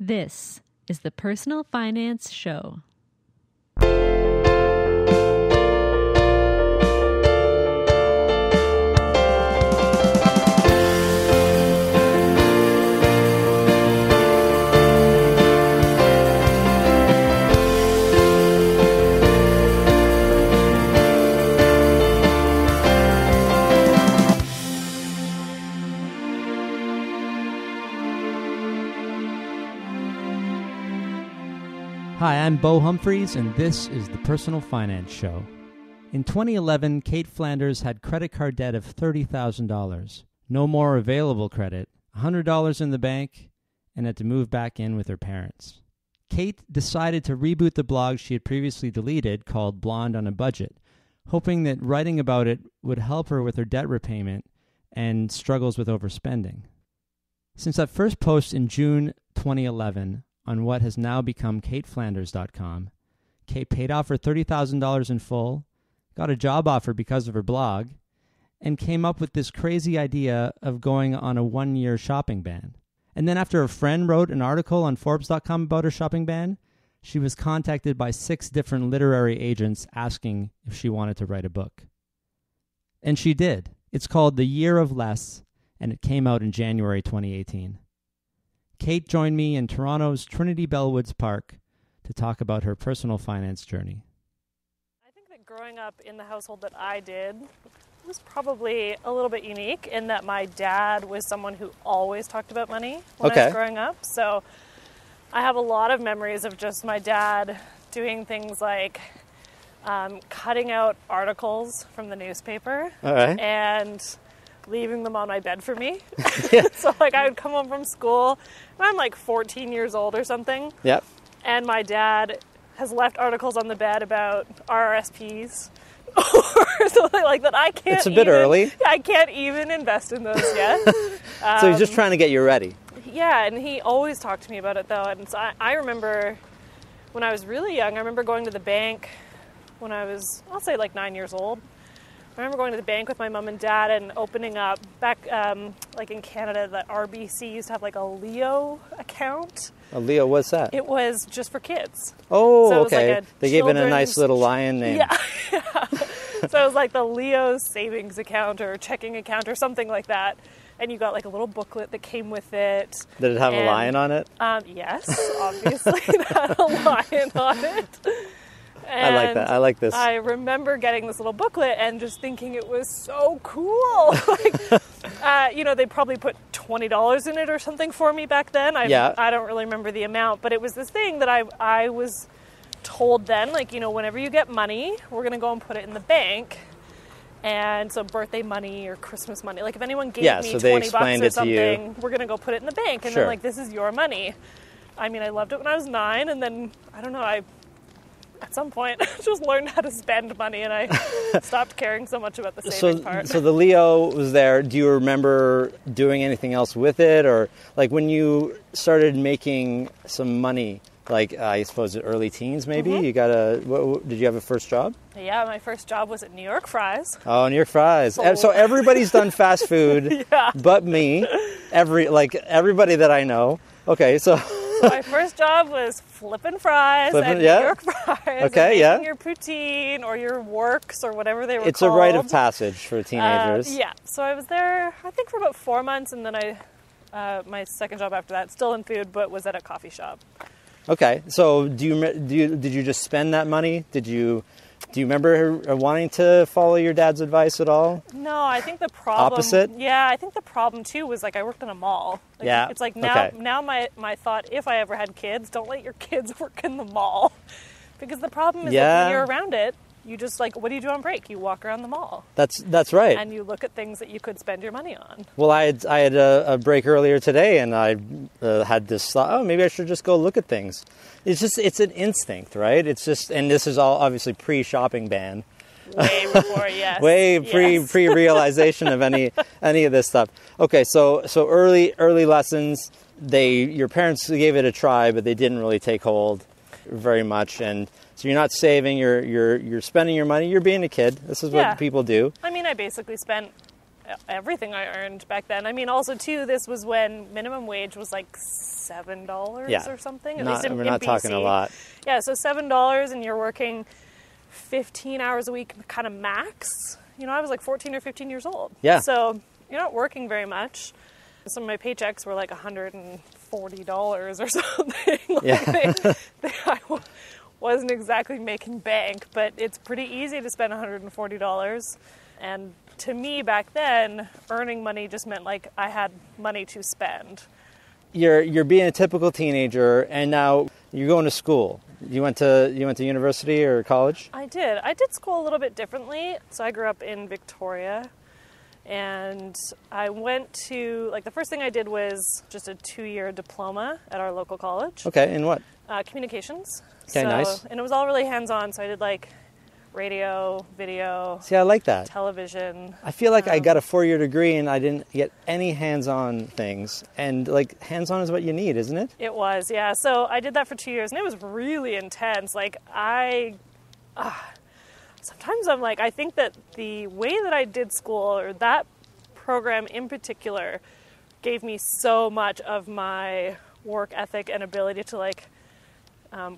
This is the Personal Finance Show. Hi, I'm Bo Humphreys, and this is the Personal Finance Show. In 2011, Cait Flanders had credit card debt of $30,000, no more available credit, $100 in the bank, and had to move back in with her parents. Cait decided to reboot the blog she had previously deleted called Blonde on a Budget, hoping that writing about it would help her with her debt repayment and struggles with overspending. Since that first post in June 2011, on what has now become CaitFlanders.com, Cait paid off her $30,000 in full, got a job offer because of her blog, and came up with this crazy idea of going on a 1-year shopping ban. And then after a friend wrote an article on Forbes.com about her shopping ban, she was contacted by 6 different literary agents asking if she wanted to write a book. And she did. It's called The Year of Less, and it came out in January 2018. Cait joined me in Toronto's Trinity-Bellwoods Park to talk about her personal finance journey. I think that growing up in the household that I did was probably a little bit unique in that my dad was someone who always talked about money when I was growing up. So I have a lot of memories of just my dad doing things like cutting out articles from the newspaper and leaving them on my bed for me. So like I would come home from school and I'm like 14 years old or something. Yep. And my dad has left articles on the bed about RRSPs or something like that. I can't. It's a bit early. I can't even invest in those yet. So he's just trying to get you ready. Yeah, and he always talked to me about it though. And so I remember when I was really young, I remember going to the bank when I was, I'll say like 9 years old. I remember going to the bank with my mom and dad and opening up, back like in Canada, the RBC used to have like a Leo account. A Leo, what's that? It was just for kids. Oh, so okay. Like they gave it a nice little lion name. Yeah. So it was like the Leo savings account or checking account or something like that. And you got like a little booklet that came with it. Did it have a lion on it? Yes, obviously it had a lion on it. And I like that. I like this. I remember getting this little booklet and just thinking it was so cool. Like, they probably put $20 in it or something for me back then. I don't really remember the amount, but it was this thing that I was told then, like, whenever you get money, we're going to go and put it in the bank. And so birthday money or Christmas money, like if anyone gave me $20 or something, we're going to go put it in the bank. And then like, this is your money. I mean, I loved it when I was 9 and then, I don't know, at some point, I just learned how to spend money, and I stopped caring so much about the saving part. So the Leo was there. Do you remember doing anything else with it? Or, like, when you started making some money, like, I suppose early teens maybe, you got did you have a first job? Yeah, my first job was at New York Fries. Oh, New York Fries. So everybody's done fast food but me. Everybody that I know. Okay, so my first job was flipping fries at New York Fries. Okay, making your poutine or your works or whatever they were called. It's a rite of passage for teenagers. So I was there, I think, for about 4 months, and then my second job after that, still in food, but was at a coffee shop. Okay, so did you just spend that money? Do you remember wanting to follow your dad's advice at all? No, I think the problem... Opposite? Yeah, I think the problem, too, was, like, I worked in a mall. Like, it's like now my thought, if I ever had kids, don't let your kids work in the mall. Because the problem is that when you're around it, you just, like, what do you do on break? You walk around the mall. That's right. And you look at things that you could spend your money on. Well, I had a break earlier today, and I had this thought, maybe I should just go look at things. It's an instinct, right? It's just, and this is all obviously pre-shopping ban. Way before, yes. pre-realization of any of this stuff. Okay, so early lessons, your parents gave it a try, but they didn't really take hold very much, and so you're not saving, you're spending your money, you're being a kid. This is what people do. I mean, I basically spent everything I earned back then. I mean, also too, this was when minimum wage was like $7 or something. At least we're not BC. Talking a lot. Yeah, so $7 and you're working 15 hours a week kind of max. I was like 14 or 15 years old. Yeah. So you're not working very much. Some of my paychecks were like $140 or something. I wasn't exactly making bank, but it's pretty easy to spend $140. And to me back then, earning money just meant like I had money to spend. You're being a typical teenager, and now you're going to school. You went to university or college? I did school a little bit differently. So I grew up in Victoria, and I went to, like, the first thing I did was just a 2-year diploma at our local college. Okay, in what? Communications. Okay, nice. And it was all really hands-on, so I did, like, radio, video. See, I like that. Television. I feel like I got a 4-year degree and I didn't get any hands-on things. And, like, hands-on is what you need, isn't it? It was, yeah. So I did that for 2 years, and it was really intense. Like, sometimes I'm like, I think that the way that I did school, or that program in particular, gave me so much of my work ethic and ability to, like,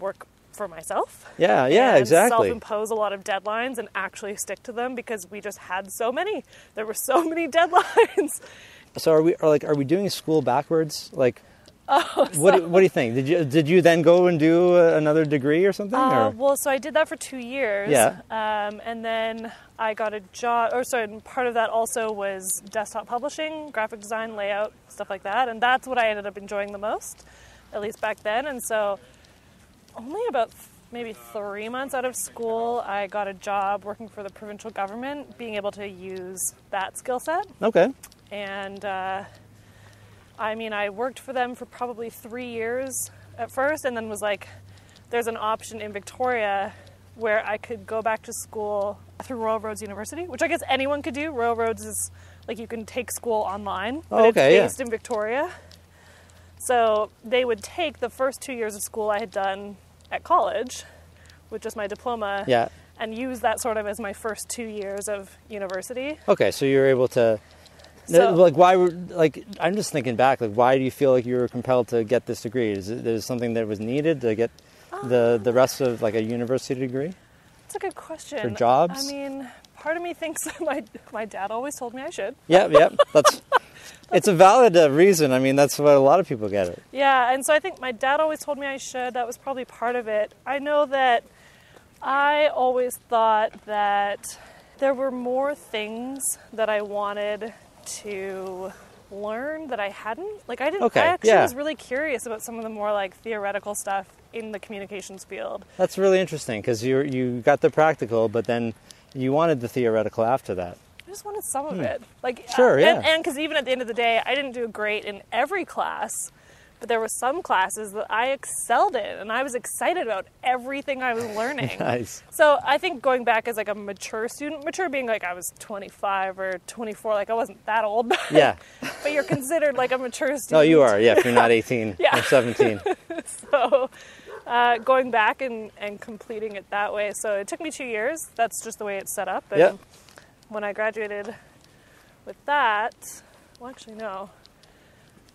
work for myself. Yeah, exactly. Self-impose a lot of deadlines and actually stick to them, because we just had so many. There were so many deadlines. So are we doing school backwards? Like, what do you think? Did you then go and do another degree or something? Well, so I did that for 2 years. Yeah. And then I got a job. And part of that also was desktop publishing, graphic design, layout, stuff like that. And that's what I ended up enjoying the most, at least back then. And so only about maybe 3 months out of school, I got a job working for the provincial government, being able to use that skill set. Okay. And I worked for them for probably 3 years at first, and then was like, there's an option in Victoria where I could go back to school through Royal Roads University, which I guess anyone could do. Royal Roads is like, you can take school online, but it's based in Victoria. So they would take the first 2 years of school I had done at college with just my diploma, and use that sort of as my first 2 years of university. Okay, so you're able to, I'm just thinking back, like, why do you feel like you were compelled to get this degree? Is there something that was needed to get the rest of, like, a university degree? That's a good question. For jobs? I mean, part of me thinks that my dad always told me I should. Yeah, it's a valid reason. I mean, that's what a lot of people get it. Yeah, and so I think my dad always told me I should. That was probably part of it. I know that I always thought that there were more things that I wanted to learn that I hadn't. Like, I actually was really curious about some of the more, like, theoretical stuff in the communications field. That's really interesting, because you got the practical, but then you wanted the theoretical after that. I just wanted some of it. Like, sure, yeah. And because even at the end of the day, I didn't do great in every class, but there were some classes that I excelled in, and I was excited about everything I was learning. Nice. So I think going back as, like, a mature student, mature being like I was 25 or 24, like I wasn't that old. Yeah. But you're considered like a mature student. Oh, you are, if you're not 18 or 17. So going back and completing it that way. So it took me 2 years. That's just the way it's set up. And when I graduated with that, well, actually, no.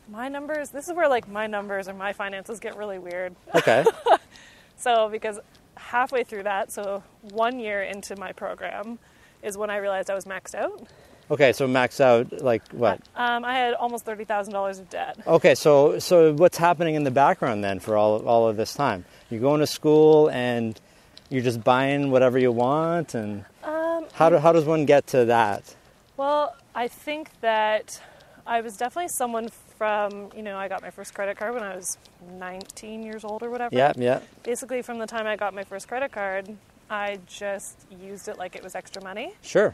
My numbers, this is where, like, my numbers or my finances get really weird. Okay. So, because halfway through that, so 1 year into my program, is when I realized I was maxed out. Okay, so maxed out, like, what? I had almost $30,000 of debt. Okay, so what's happening in the background then for all of this time? You're going to school and you're just buying whatever you want, and how does one get to that? Well, I think that I was definitely someone from, I got my first credit card when I was 19 years old or whatever. Yeah. Basically, from the time I got my first credit card, I just used it like it was extra money. Sure.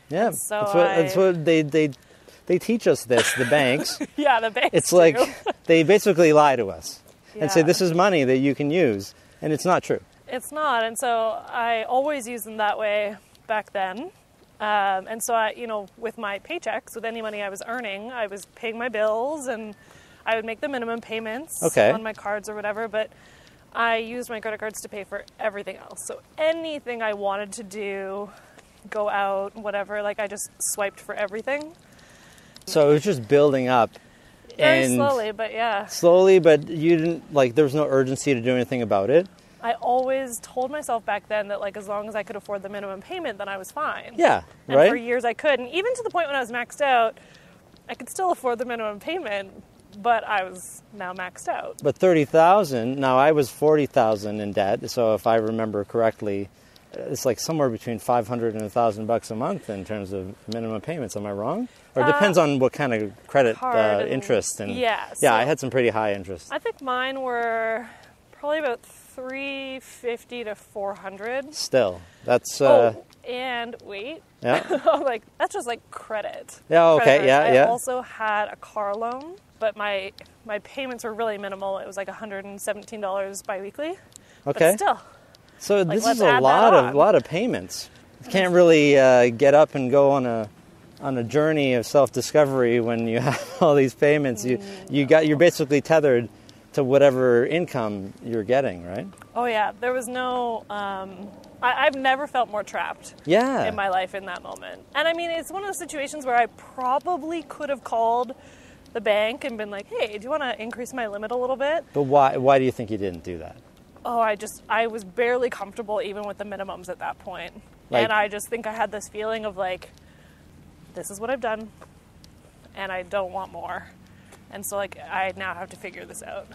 Yeah. So that's what they teach us this, the banks. Yeah, the banks. It's like they basically lie to us and say, Yeah. this is money that you can use, and it's not true. It's not, and so I always used them that way back then. And so I, with my paychecks, with any money I was earning, I was paying my bills, and I would make the minimum payments on my cards or whatever, but I used my credit cards to pay for everything else. So anything I wanted to do, go out, whatever, like, I just swiped for everything. So it was just building up Very slowly, but yeah. Slowly, but you didn't, like, there was no urgency to do anything about it. I always told myself back then that, like, as long as I could afford the minimum payment, then I was fine. Yeah, and right? For years I could. And even to the point when I was maxed out, I could still afford the minimum payment, but I was now maxed out. But $30,000, now I was $40,000 in debt, so if I remember correctly, it's like somewhere between $500 and $1,000 a month in terms of minimum payments. Am I wrong? Or it depends on what kind of credit interest. And yeah, I had some pretty high interest. I think mine were probably about $350 to $400. Still, that's. And wait, yeah, like that's just like credit. Yeah, okay, I also had a car loan, but my payments were really minimal. It was like $117 biweekly. Okay, but still. So like, this is a lot of payments. You can't really get up and go on a journey of self-discovery when you have all these payments. You're basically tethered to whatever income you're getting, right? Oh yeah, there was no. I've never felt more trapped. In my life in that moment, and I mean it's one of those situations where I probably could have called the bank and been like, "Hey, do you want to increase my limit a little bit?" But why do you think you didn't do that? Oh, I was barely comfortable even with the minimums at that point. And I just think I had this feeling of like, this is what I've done, and I don't want more. And so like, I now have to figure this out.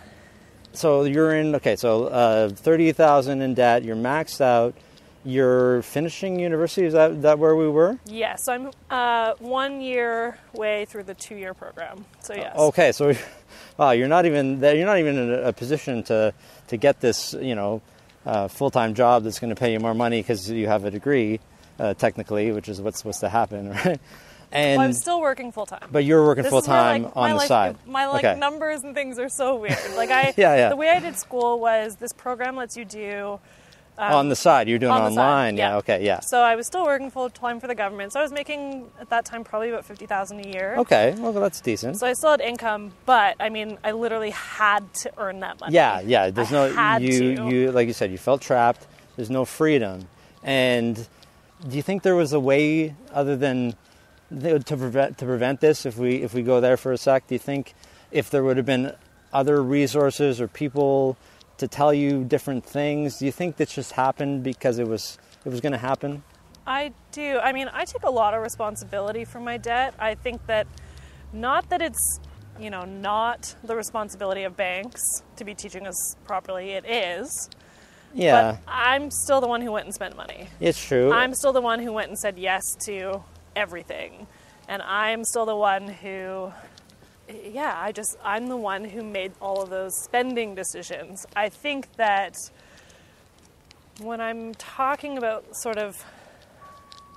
So you're in, so $30,000 in debt, you're maxed out, you're finishing university, is that where we were? Yes, so I'm 1 year way through the 2-year program, so yes. Okay, so wow, you're not even in a position to get this, full-time job that's going to pay you more money because you have a degree, technically, which is what's supposed to happen, right? And I'm still working full-time. But you're working full-time on the side. My numbers and things are so weird. Like the way I did school was this program lets you do on the side. You're doing online. Yeah. Okay. Yeah. So I was still working full-time for the government. So I was making at that time probably about $50,000 a year. Okay. Well, that's decent. So I still had income, but I mean, I literally had to earn that money. Yeah. There's you like you said, you felt trapped. There's no freedom. And do you think there was a way other than to prevent this, if we go there for a sec? Do you think if there would have been other resources or people to tell you different things, do you think this just happened because it was going to happen? I do. I mean, I take a lot of responsibility for my debt. I think that not that it's not the responsibility of banks to be teaching us properly. It is. Yeah. But I'm still the one who went and spent money. It's true. I'm still the one who went and said yes to everything. And I'm still the one who, I'm the one who made all of those spending decisions. I think that when I'm talking about sort of,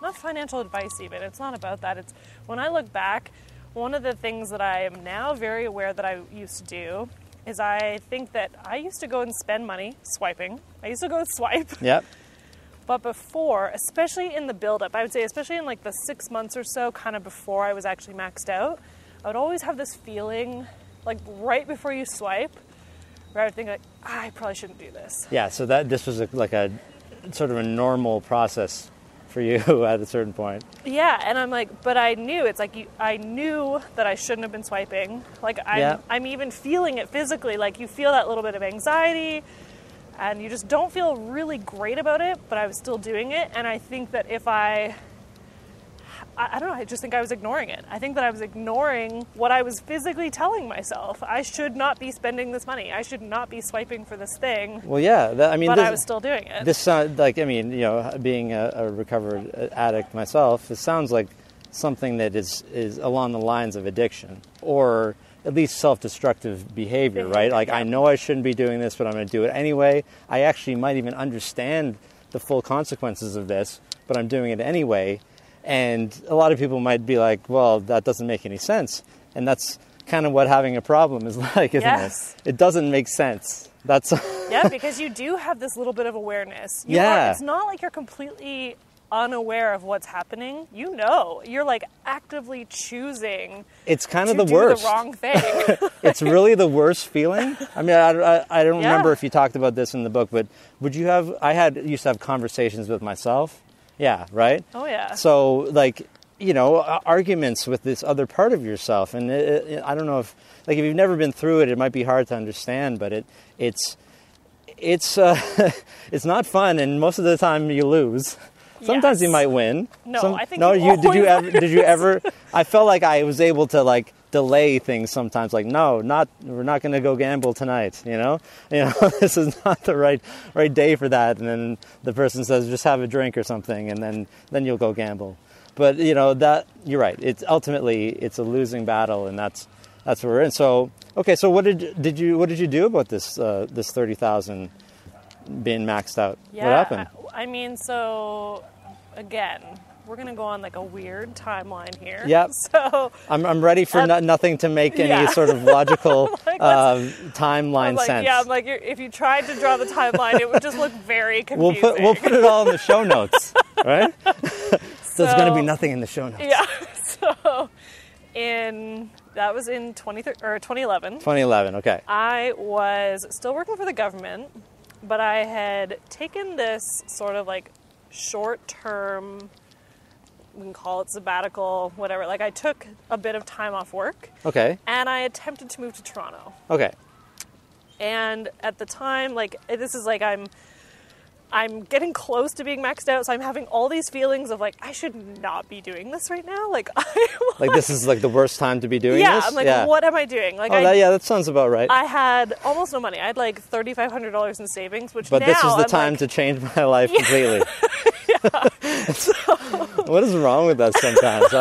not financial advice even, it's not about that. It's when I look back, one of the things that I am now very aware that I used to do is I think that I used to go and spend money swiping. I used to go and swipe. Yep. But before, especially in the build-up, I would say especially in like the 6 months or so, kind of before I was actually maxed out, I would always have this feeling, like right before you swipe, where I would think like, I probably shouldn't do this. Yeah, so this was like a sort of a normal process for you at a certain point. Yeah, and I'm like, but I knew, it's like, I knew that I shouldn't have been swiping. Like, I'm even feeling it physically, like you feel that little bit of anxiety, and you just don't feel really great about it, but I was still doing it. And I think that if I don't know, I just think I was ignoring it. I think that I was ignoring what I was physically telling myself. I should not be spending this money. I should not be swiping for this thing. Well, yeah. But I was still doing it. This sounds like, being a recovered addict myself, it sounds like something that is along the lines of addiction, or at least self-destructive behavior, right? Like, I know I shouldn't be doing this, but I'm going to do it anyway. I actually might even understand the full consequences of this, but I'm doing it anyway. And a lot of people might be like, well, that doesn't make any sense. And that's kind of what having a problem is like, isn't it? It doesn't make sense. That's yeah, because you do have this little bit of awareness. It's not like you're completely unaware of what's happening. You're like actively choosing. It's kind of the worst. The wrong thing. It's really the worst feeling. I mean, I don't remember if you talked about this in the book, but used to have conversations with myself. Yeah, right? Oh, yeah. So, like, arguments with this other part of yourself. And I don't know if you've never been through it, it might be hard to understand, but it's it's not fun, and most of the time you lose. Sometimes you might win. No, I think did you ever? I felt like I was able to delay things sometimes. We're not going to go gamble tonight. This is not the right day for that. And then the person says, just have a drink or something, and then you'll go gamble. But that you're right. It's ultimately a losing battle, and that's where we're in. So okay, so what did you do about this 30,000 being maxed out? Yeah, what happened? I mean, so again, we're gonna go on a weird timeline here. Yep. So I'm ready for nothing to make any sort of logical timeline sense. Yeah, I'm if you tried to draw the timeline, it would just look very confusing. We'll put it all in the show notes, right? There's going to be nothing in the show notes. Yeah. So that was in 2011. 2011. Okay. I was still working for the government, but I had taken this sort of short-term, we can call it sabbatical, whatever. I took a bit of time off work. Okay. And I attempted to move to Toronto. Okay. And at the time, this is I'm getting close to being maxed out, so I'm having all these feelings of I should not be doing this right now. This is the worst time to be doing this? Yeah, I'm what am I doing? That sounds about right. I had almost no money. I had $3,500 in savings, but now this is the time to change my life completely. Yeah. What is wrong with us sometimes?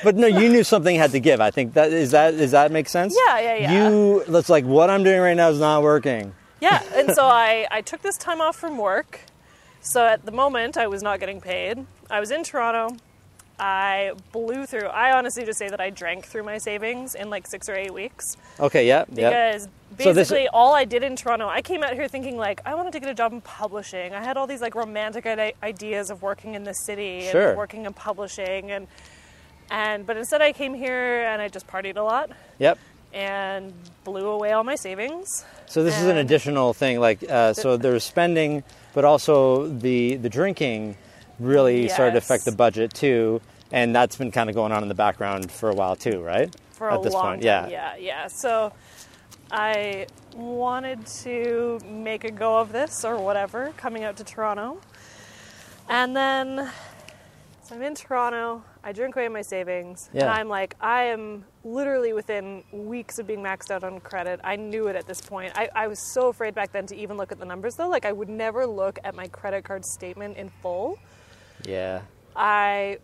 But no, you knew something had to give. I think does that make sense? Yeah. That's what I'm doing right now is not working. Yeah, and so I took this time off from work. So at the moment, I was not getting paid. I was in Toronto. I blew through. I honestly just say that I drank through my savings in 6 or 8 weeks. Okay, yeah. Because basically all I did in Toronto, I came out here thinking I wanted to get a job in publishing. I had all these romantic ideas of working in the city and working in publishing, but instead I came here and I just partied a lot. Yep. And blew away all my savings. So this is an additional thing, so there's spending, but also the drinking really started to affect the budget too, and that's been kind of going on in the background for a while too, right? For a long time, yeah. So I wanted to make a go of this or whatever, coming out to Toronto. And then, so I'm in Toronto, I drink away my savings, and I am literally within weeks of being maxed out on credit. I knew it at this point. I was so afraid back then to even look at the numbers though. I would never look at my credit card statement in full. Yeah. I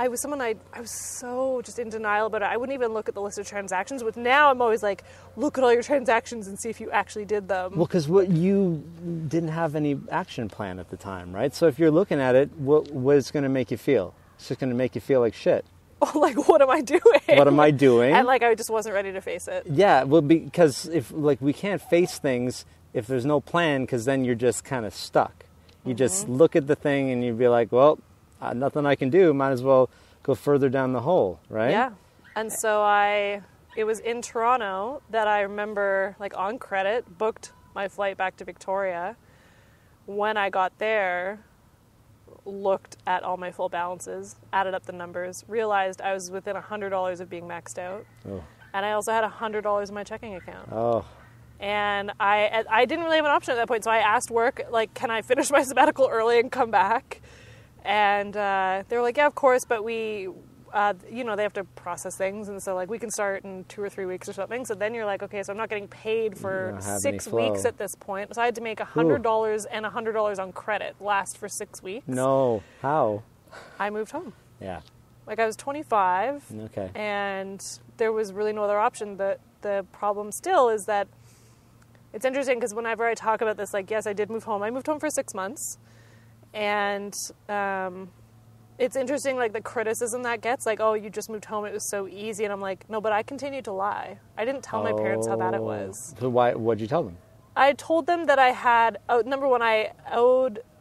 was so just in denial about it. I wouldn't even look at the list of transactions, which now I'm always look at all your transactions and see if you actually did them. Well, because you didn't have any action plan at the time, right? So if you're looking at it, what is going to make you feel? It's just going to make you feel like shit. Oh, what am I doing? What am I doing? And I just wasn't ready to face it. Yeah, well, because if we can't face things if there's no plan, because then you're just kind of stuck. You just look at the thing and you'd be like, well, nothing I can do. Might as well go further down the hole, right? Yeah. And so it was in Toronto that I remember, on credit, booked my flight back to Victoria. When I got there, looked at all my full balances, added up the numbers, realized I was within $100 of being maxed out. Oh. And I also had $100 in my checking account. Oh. And I didn't really have an option at that point, so I asked work, can I finish my sabbatical early and come back? And they were like, yeah, of course, but we, they have to process things, and so we can start in 2 or 3 weeks or something. So then you're like, okay, so I'm not getting paid for 6 weeks at this point. So I had to make $100 and $100 on credit last for 6 weeks. No, how? I moved home. Yeah. I was 25. Okay. And there was really no other option. The problem still is that it's interesting because whenever I talk about this, yes, I did move home. I moved home for 6 months. And it's interesting, the criticism that gets, oh, you just moved home, it was so easy. And I'm like, no, but I continued to lie. I didn't tell my parents how bad it was. So what'd you tell them? I told them that I had, number one, I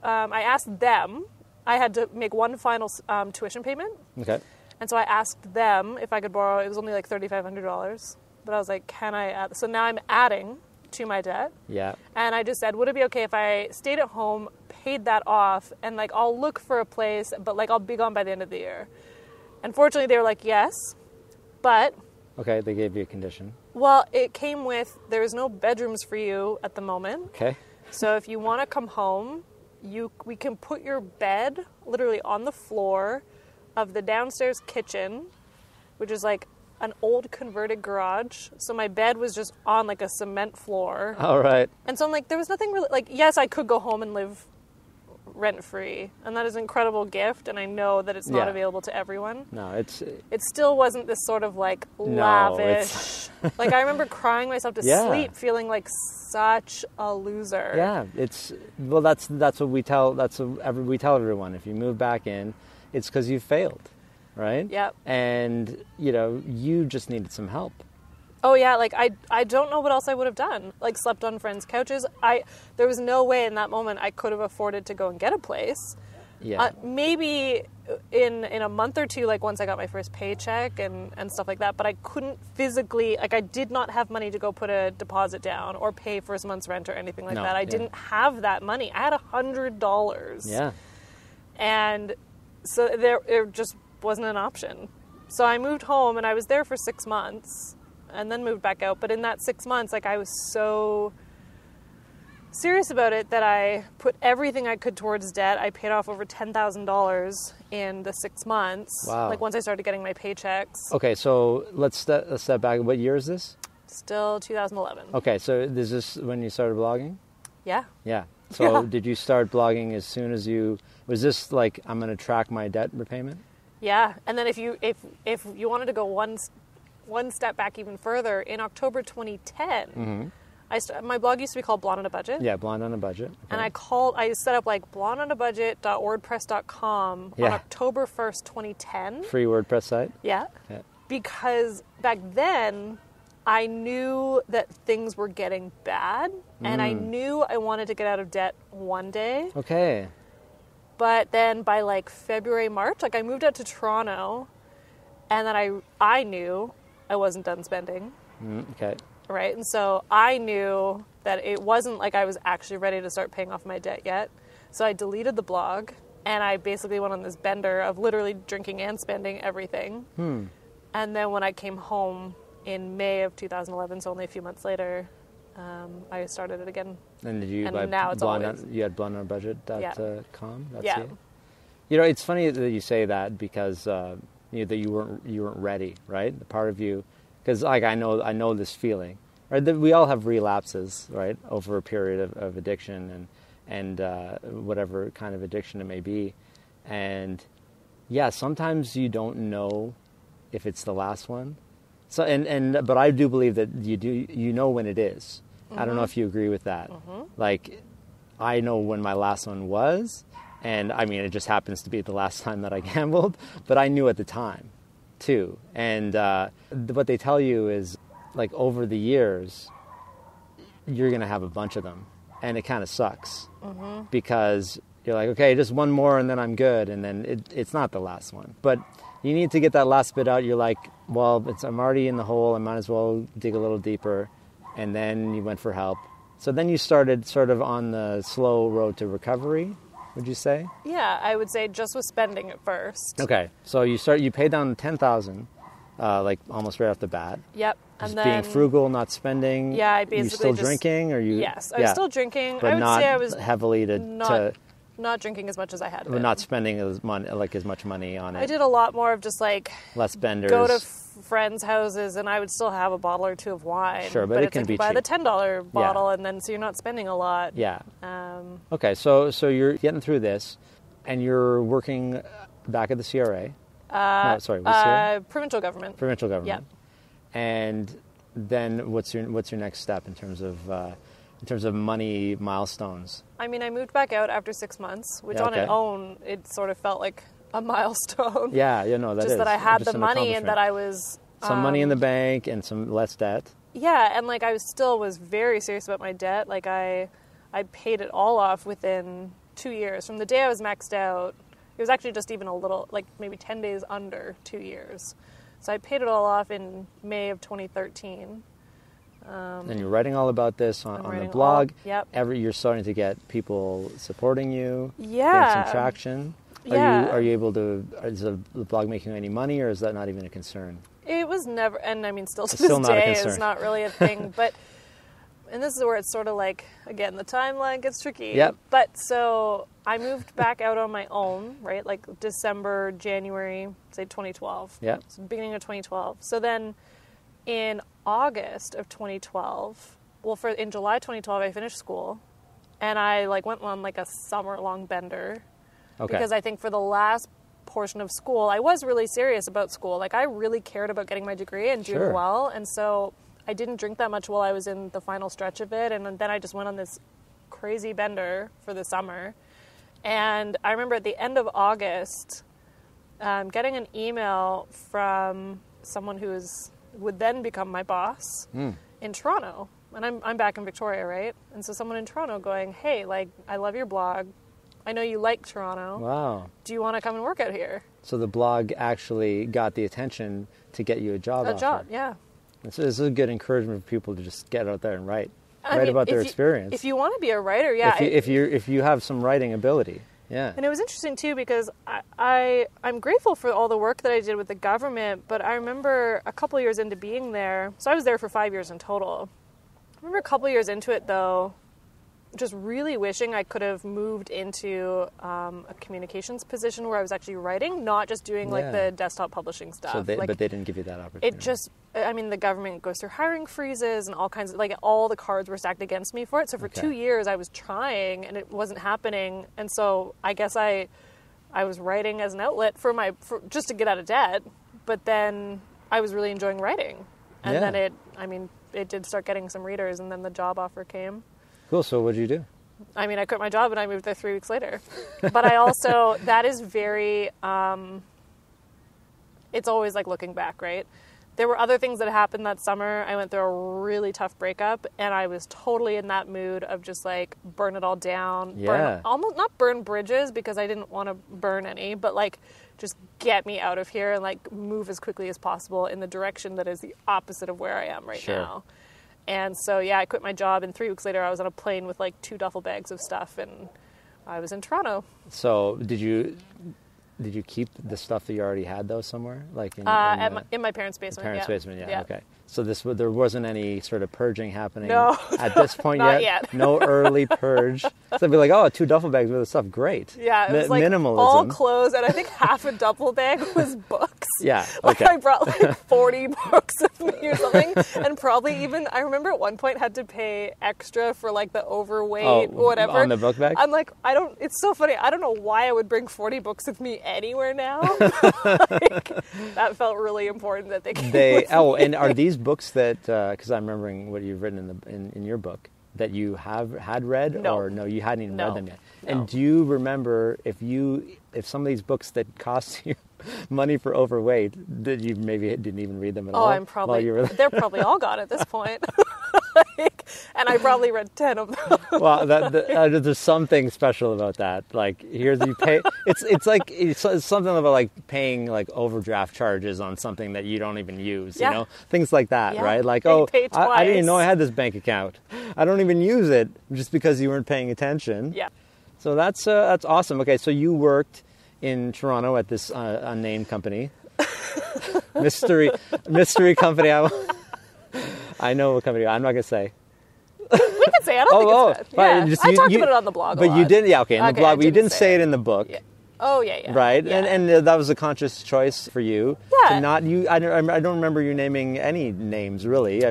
asked them, I had to make one final tuition payment. Okay. And so I asked them if I could borrow, it was only $3,500. But I was like, can I add? So now I'm adding to my debt. Yeah. And I just said, would it be okay if I stayed at home, paid that off, and I'll look for a place, but I'll be gone by the end of the year. Unfortunately, they were like, yes, but... Okay, they gave you a condition. Well, it came with, there's no bedrooms for you at the moment. Okay. So if you want to come home, we can put your bed literally on the floor of the downstairs kitchen, which is like an old converted garage. So my bed was just on like a cement floor. All right. And so I'm like, there was nothing really, like, yes, I could go home and live rent-free, and that is an incredible gift, and I know that it's not available to everyone. No, it still wasn't this sort of like lavish like I remember crying myself to sleep feeling like such a loser. That's what we tell we tell everyone. If you move back in, it's because you failed, right? Yep. And you just needed some help. Oh yeah, like I don't know what else I would have done. Like slept on friends' couches. There was no way in that moment I could have afforded to go and get a place. Yeah. Maybe in a month or two, like once I got my first paycheck and stuff like that, but I couldn't physically, like I did not have money to go put a deposit down or pay first month's rent or anything like that. I didn't have that money. I had $100. Yeah. And so it just wasn't an option. So I moved home and I was there for 6 months. And then moved back out. But in that 6 months, like I was so serious about it that I put everything I could towards debt. I paid off over $10,000 in the 6 months. Wow. Like once I started getting my paychecks. Okay, so let's step back. What year is this? Still 2011. Okay, so is this when you started blogging? Yeah. Yeah. So did you start blogging as soon as was this like, I'm going to track my debt repayment? Yeah. And then if you wanted to go one step back even further, in October 2010, my blog used to be called Blonde on a Budget. Yeah, Blonde on a Budget. Okay. And I set up like blondeonabudget.wordpress.com on October 1st, 2010. Free WordPress site? Yeah. Because back then, I knew that things were getting bad, and I knew I wanted to get out of debt one day. Okay. But then by like February, March, like I moved out to Toronto, and then I knew I wasn't done spending. Okay. Right? And so I knew that it wasn't like I was actually ready to start paying off my debt yet. So I deleted the blog, and I basically went on this bender of literally drinking and spending everything. And then when I came home in May of 2011, so only a few months later, I started it again. And did you now it's you had blondeonabudget.com? Yeah. It's funny that you say that because that you weren't ready, right? The part of you, because like I know this feeling, right? That we all have relapses, right, over a period of addiction and whatever kind of addiction it may be, and sometimes you don't know if it's the last one. So but I do believe that you know when it is. I don't know if you agree with that. Like, I know when my last one was, and I mean, it just happens to be the last time that I gambled, but I knew at the time, too. And what they tell you is, like, over the years, you're going to have a bunch of them, and it kind of sucks, because you're like, okay, just one more, and then I'm good, and then it's not the last one. But you need to get that last bit out. You're like, well, I'm already in the hole, I might as well dig a little deeper. And then you went for help. So then you started sort of on the slow road to recovery, would you say? Yeah, I would say just with spending at first. Okay, so you paid down $10,000, like almost right off the bat. Yep, and then being frugal, not spending. Yeah, I basically you still drinking, or you? Yes, I was still drinking. But I would say I was heavily not drinking as much as I had been. But not spending as much money on it. I did a lot more of just like less benders. Go to friends' houses, and I would still have a bottle or two of wine. Sure, but it can like be you buy cheap. the $10 bottle, and then so you're not spending a lot. Yeah. Okay, so you're getting through this, and you're working back at the CRA. Provincial government. Provincial government. Yeah. And then what's your next step in terms of money milestones? I mean, I moved back out after 6 months, which on its own, it sort of felt like a milestone. Yeah, that just is. that I had the money and that I was... some money in the bank and some less debt. Yeah, and like I still was very serious about my debt. Like I paid it all off within 2 years. From the day I was maxed out, it was actually just even a little, like maybe 10 days under 2 years. So I paid it all off in May of 2013. And you're writing all about this on the blog. Yep. You're starting to get people supporting you. Yeah. Getting some traction. Are you able to, is the blog making any money, or is that not even a concern? It was never, and I mean, still to this day, it's not really a thing. But, and this is where it's sort of like, again, the timeline gets tricky. Yep. But so I moved back out on my own, right? Like December, January, say 2012. Yeah. So beginning of 2012. So then in August of 2012, in July 2012, I finished school, and I went on a summer-long bender. Okay. Because I think for the last portion of school, I was really serious about school. I really cared about getting my degree and doing well. And so I didn't drink that much while I was in the final stretch of it. And then I just went on this crazy bender for the summer. And I remember at the end of August, getting an email from someone who would then become my boss in Toronto. And I'm back in Victoria, right? And so someone in Toronto going, hey, I love your blog. I know you like Toronto. Wow. Do you want to come and work out here? So the blog actually got the attention to get you a job offer. A job, yeah. This is a good encouragement for people to just get out there and write about their experience. If you want to be a writer, yeah. If you have some writing ability, yeah. And it was interesting too because I'm grateful for all the work that I did with the government, but I remember a couple years into being there, so I was there for 5 years in total. I remember a couple years into it though, just really wishing I could have moved into a communications position where I was actually writing, not just doing the desktop publishing stuff. So but they didn't give you that opportunity. The government goes through hiring freezes and all kinds of, all the cards were stacked against me for it. So for 2 years I was trying and it wasn't happening. And so I guess I was writing as an outlet for just to get out of debt. But then I was really enjoying writing. And then it did start getting some readers, and then the job offer came. Cool. So what did you do? I quit my job and I moved there 3 weeks later. But I also, that is very, it's always looking back, right? There were other things that happened that summer. I went through a really tough breakup, and I was totally in that mood of just burn it all down. Yeah. Almost not burn bridges because I didn't want to burn any, but just get me out of here and move as quickly as possible in the direction that is the opposite of where I am right now. And so, I quit my job, and 3 weeks later I was on a plane with 2 duffel bags of stuff, and I was in Toronto. So did you keep the stuff that you already had, though, somewhere? In my parents' basement. Basement, yeah. Okay. So there wasn't any sort of purging happening at this point Not yet? No early purge. So they'd be 2 duffel bags worth of stuff, great. Yeah, it was minimalism. All clothes, and I think half a duffel bag was books. Yeah, okay. I brought 40 books with me or something, and probably even, I remember at one point had to pay extra for the overweight or whatever. On the book bag? I'm it's so funny, I don't know why I would bring 40 books with me anywhere now. That felt really important that they came with me. And are these books that, because I'm remembering what you've written in your book, that you had read? No. Or no, you hadn't even read them yet? No. And do you remember if some of these books that cost you money for overweight, that you maybe didn't even read them at all? They're probably all gone at this point. And I probably read 10 of them. Well, there's something special about that. Here's you pay. It's something about paying overdraft charges on something that you don't even use. You know, things like that, right? I didn't even know I had this bank account. I don't even use it just because you weren't paying attention. Yeah. So that's awesome. Okay, so you worked in Toronto at this unnamed company, mystery company. I know what company. I'm not gonna say. We can say. I don't think it's bad. Yeah. I talked about it on the blog. But you didn't. Yeah. Okay. In the blog, but you didn't say it in the book. Yeah. Oh yeah. Right. Yeah. And that was a conscious choice for you. Yeah. To not you. I don't remember you naming any names really. I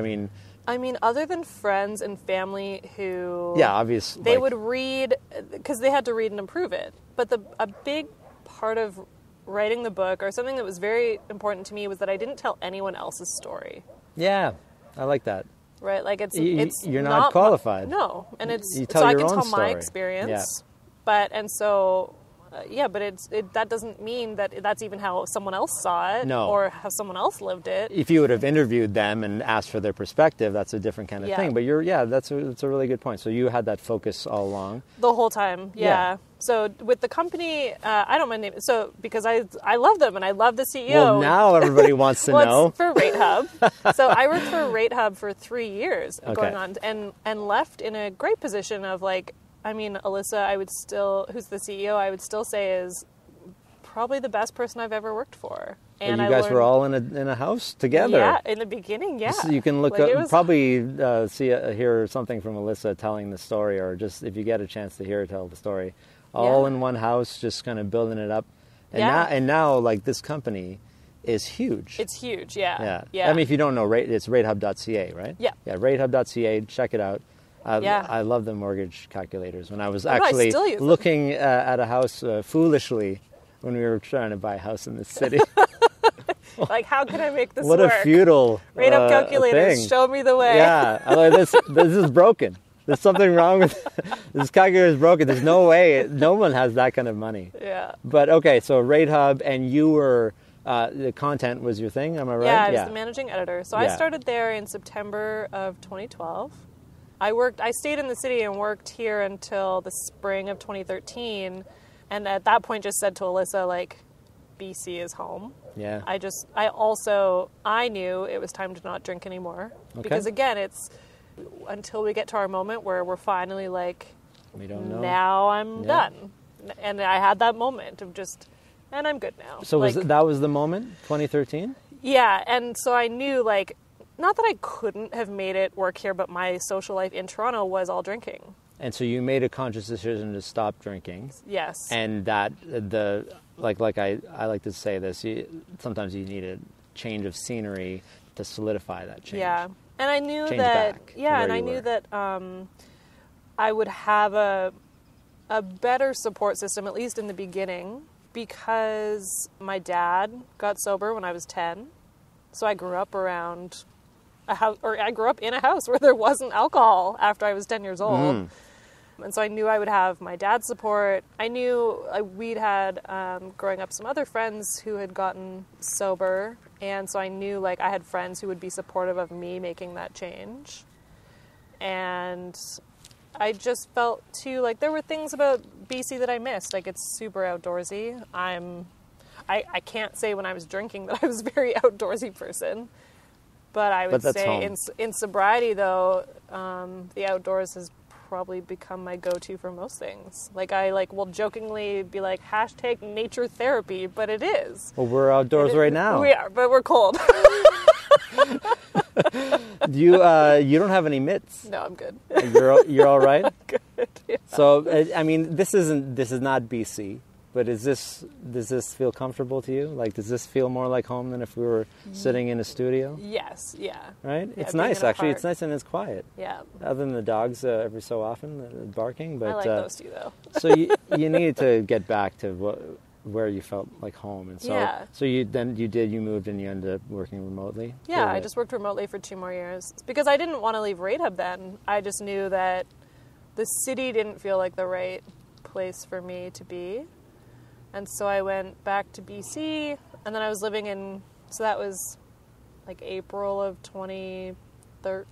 mean, other than friends and family who... Yeah, obviously. They would read, because they had to read and improve it. But a big part of writing the book, or something that was very important to me, was that I didn't tell anyone else's story. Yeah, I like that. Right? You're not qualified. No. And you tell your own story. So I can tell my experience. Yeah. But that doesn't mean that that's even how someone else saw it, or how someone else lived it. If you would have interviewed them and asked for their perspective, that's a different kind of thing. But that's a really good point. So you had that focus all along. The whole time, yeah. So with the company, I don't mind naming. So because I love them and I love the CEO. Well, now everybody wants to know. It's for Rate Hub. So I worked for Rate Hub for 3 years going on, and left in a great position of Alyssa, who's the CEO, I would still say is probably the best person I've ever worked for. And you guys were all in a house together. Yeah, in the beginning, yeah. So you can look up, probably hear something from Alyssa telling the story, or just if you get a chance to hear her tell the story, all in one house, just kind of building it up. And now, like, this company is huge. It's huge, yeah. I mean, if you don't know, it's ratehub.ca, right? Yeah. Yeah, ratehub.ca. Check it out. I love the mortgage calculators. When I was actually looking at a house foolishly when we were trying to buy a house in this city. Like, how can I make this work? What a futile Rate up calculators, thing. Show me the way. Yeah, I'm like, this is broken. There's something wrong with this calculator is broken. There's no way. No one has that kind of money. Yeah. But okay, so RateHub, and you were the content was your thing. Am I right? Yeah, I was the managing editor. So I started there in September of 2012. I stayed in the city and worked here until the spring of 2013, and at that point just said to Alyssa, like, BC is home. Yeah. I knew it was time to not drink anymore. Okay. Because again, it's until we get to our moment where we're finally like, we don't know. Now I'm done. And I had that moment of just, and I'm good now. So that was the moment, 2013? Yeah, and so I knew, like, not that I couldn't have made it work here, but my social life in Toronto was all drinking. And so you made a conscious decision to stop drinking. Yes. And that like I like to say this, sometimes you need a change of scenery to solidify that change. Yeah. And I knew that I would have a better support system, at least in the beginning, because my dad got sober when I was 10. So I grew up around I grew up in a house where there wasn't alcohol after I was 10 years old. And so I knew I would have my dad's support. I knew we'd had, growing up, some other friends who had gotten sober. And so I knew, like, I had friends who would be supportive of me making that change. And I just felt, too, like there were things about BC that I missed. Like, it's super outdoorsy. I can't say when I was drinking that I was a very outdoorsy person. But I would say in sobriety, though, the outdoors has probably become my go-to for most things. Like, I will jokingly be like, hashtag nature therapy, but it is. Well, we're outdoors right now. We are, but we're cold. You don't have any mitts. No, I'm good. You're all right? Good. Yeah. So, I mean, this is not BC, but does this feel comfortable to you? Like, does this feel more like home than if we were sitting in a studio? Yes, yeah. Right? Yeah, it's nice, actually. It's nice and it's quiet. Yeah. Other than the dogs every so often barking. But I like those two, though. So you need to get back to where you felt like home. And so you moved and you ended up working remotely? Yeah, I just worked remotely for 2 more years. Because I didn't want to leave RateHub then. I just knew that the city didn't feel like the right place for me to be. And so I went back to BC, and then I was living so that was like April of 13. I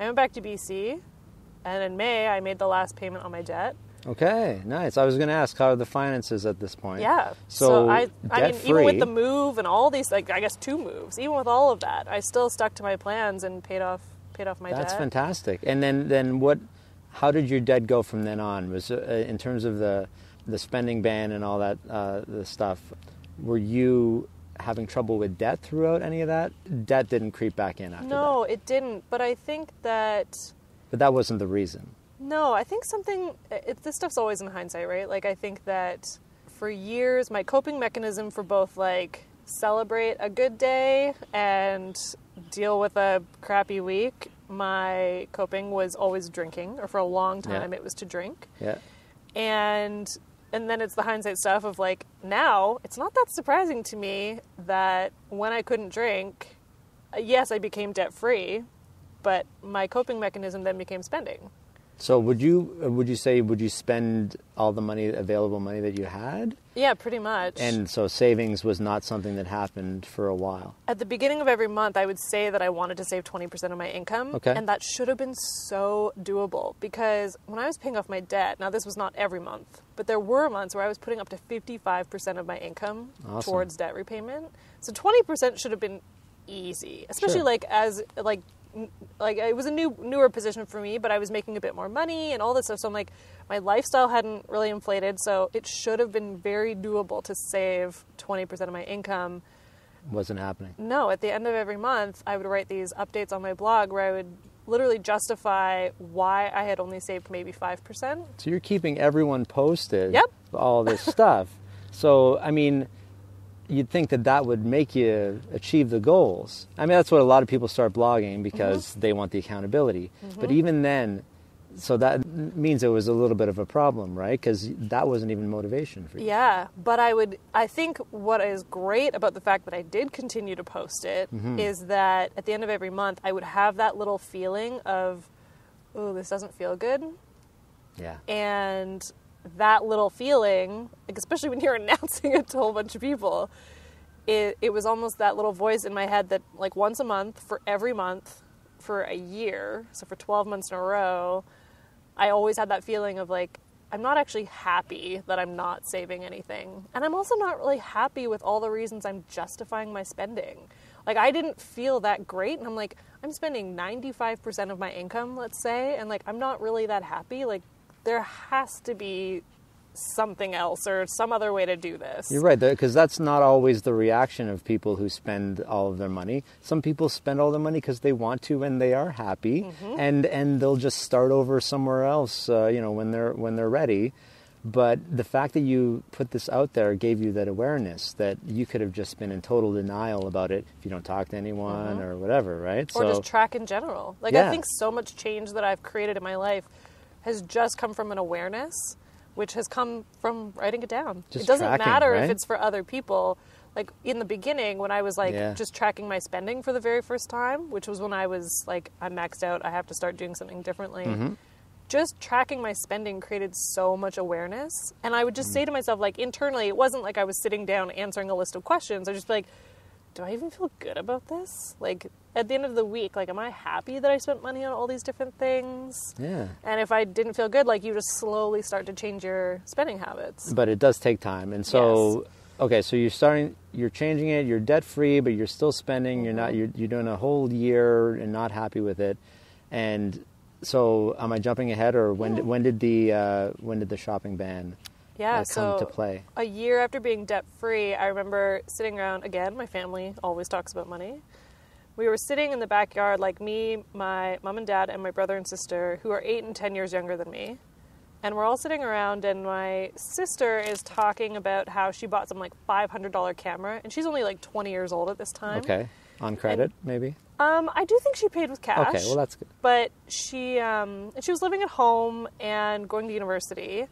went back to BC, and in May I made the last payment on my debt. Okay, nice. I was going to ask, how are the finances at this point? Yeah. So I mean, even with the move and all these, like, I guess 2 moves, even with all of that, I still stuck to my plans and paid off my debt. That's fantastic. And then what? How did your debt go from then on? Was in terms of the spending ban and all that the stuff? Were you having trouble with debt throughout any of that? Debt didn't creep back in after that. No, it didn't. But I think that. But that wasn't the reason. No, I think this stuff's always in hindsight, right? Like, I think that for years, my coping mechanism for both, like, celebrate a good day and deal with a crappy week, my coping was always drinking, or for a long time it was to drink. Yeah. And then it's the hindsight stuff of, like, now it's not that surprising to me that when I couldn't drink, yes, I became debt-free, but my coping mechanism then became spending. So would you spend all the available money that you had? Yeah, pretty much. And so savings was not something that happened for a while. At the beginning of every month, I would say that I wanted to save 20% of my income. Okay. And that should have been so doable, because when I was paying off my debt, now this was not every month, but there were months where I was putting up to 55% of my income towards debt repayment. So 20% should have been easy, especially like, it was a newer position for me, but I was making a bit more money and all this stuff. So I'm like, my lifestyle hadn't really inflated, so it should have been very doable to save 20% of my income. Wasn't happening. No, at the end of every month, I would write these updates on my blog where I would literally justify why I had only saved maybe 5%. So you're keeping everyone posted. Yep. All this stuff. So, I mean, you'd think that would make you achieve the goals. I mean, that's what a lot of people start blogging because they want the accountability. But even then, so that means it was a little bit of a problem, right? Because that wasn't even motivation for you. Yeah, but I think what is great about the fact that I did continue to post it is that at the end of every month, I would have that little feeling of, oh, this doesn't feel good. Yeah. And that little feeling, like, especially when you're announcing it to a whole bunch of people, it was almost that little voice in my head that, like, once a month, for every month, for a year, so for 12 months in a row, I always had that feeling of, like, I'm not actually happy that I'm not saving anything. And I'm also not really happy with all the reasons I'm justifying my spending. Like, I didn't feel that great, and I'm like, I'm spending 95% of my income, let's say, and, like, I'm not really that happy. Like, there has to be something else or some other way to do this. You're right, because that's not always the reaction of people who spend all of their money. Some people spend all their money because they want to and they are happy, and they'll just start over somewhere else, when they're ready. But the fact that you put this out there gave you that awareness that you could have just been in total denial about it if you don't talk to anyone or whatever, right? Or just track in general. Like, I think so much change that I've created in my life has just come from an awareness, which has come from writing it down. Just it doesn't tracking, matter right? if it's for other people. Like, in the beginning, when I was, like, just tracking my spending for the very first time, which was when I was, like, I'm maxed out, I have to start doing something differently. Just tracking my spending created so much awareness. And I would just say to myself, like, internally, it wasn't like I was sitting down answering a list of questions. I just be like, do I even feel good about this? Like, at the end of the week, like, am I happy that I spent money on all these different things? Yeah. And if I didn't feel good, like, you just slowly start to change your spending habits. But it does take time. And so, okay, so you're changing it, you're debt free, but you're still spending, you're doing a whole year and not happy with it. And so am I jumping ahead, or when did the shopping ban come to play? A year after being debt-free, I remember sitting around, again, my family always talks about money. We were sitting in the backyard, like me, my mom and dad, and my brother and sister, who are 8 and 10 years younger than me. And we're all sitting around, and my sister is talking about how she bought some, like, $500 camera, and she's only, like, 20 years old at this time. Okay. On credit, maybe? I do think she paid with cash. Okay, well, that's good. But she was living at home and going to university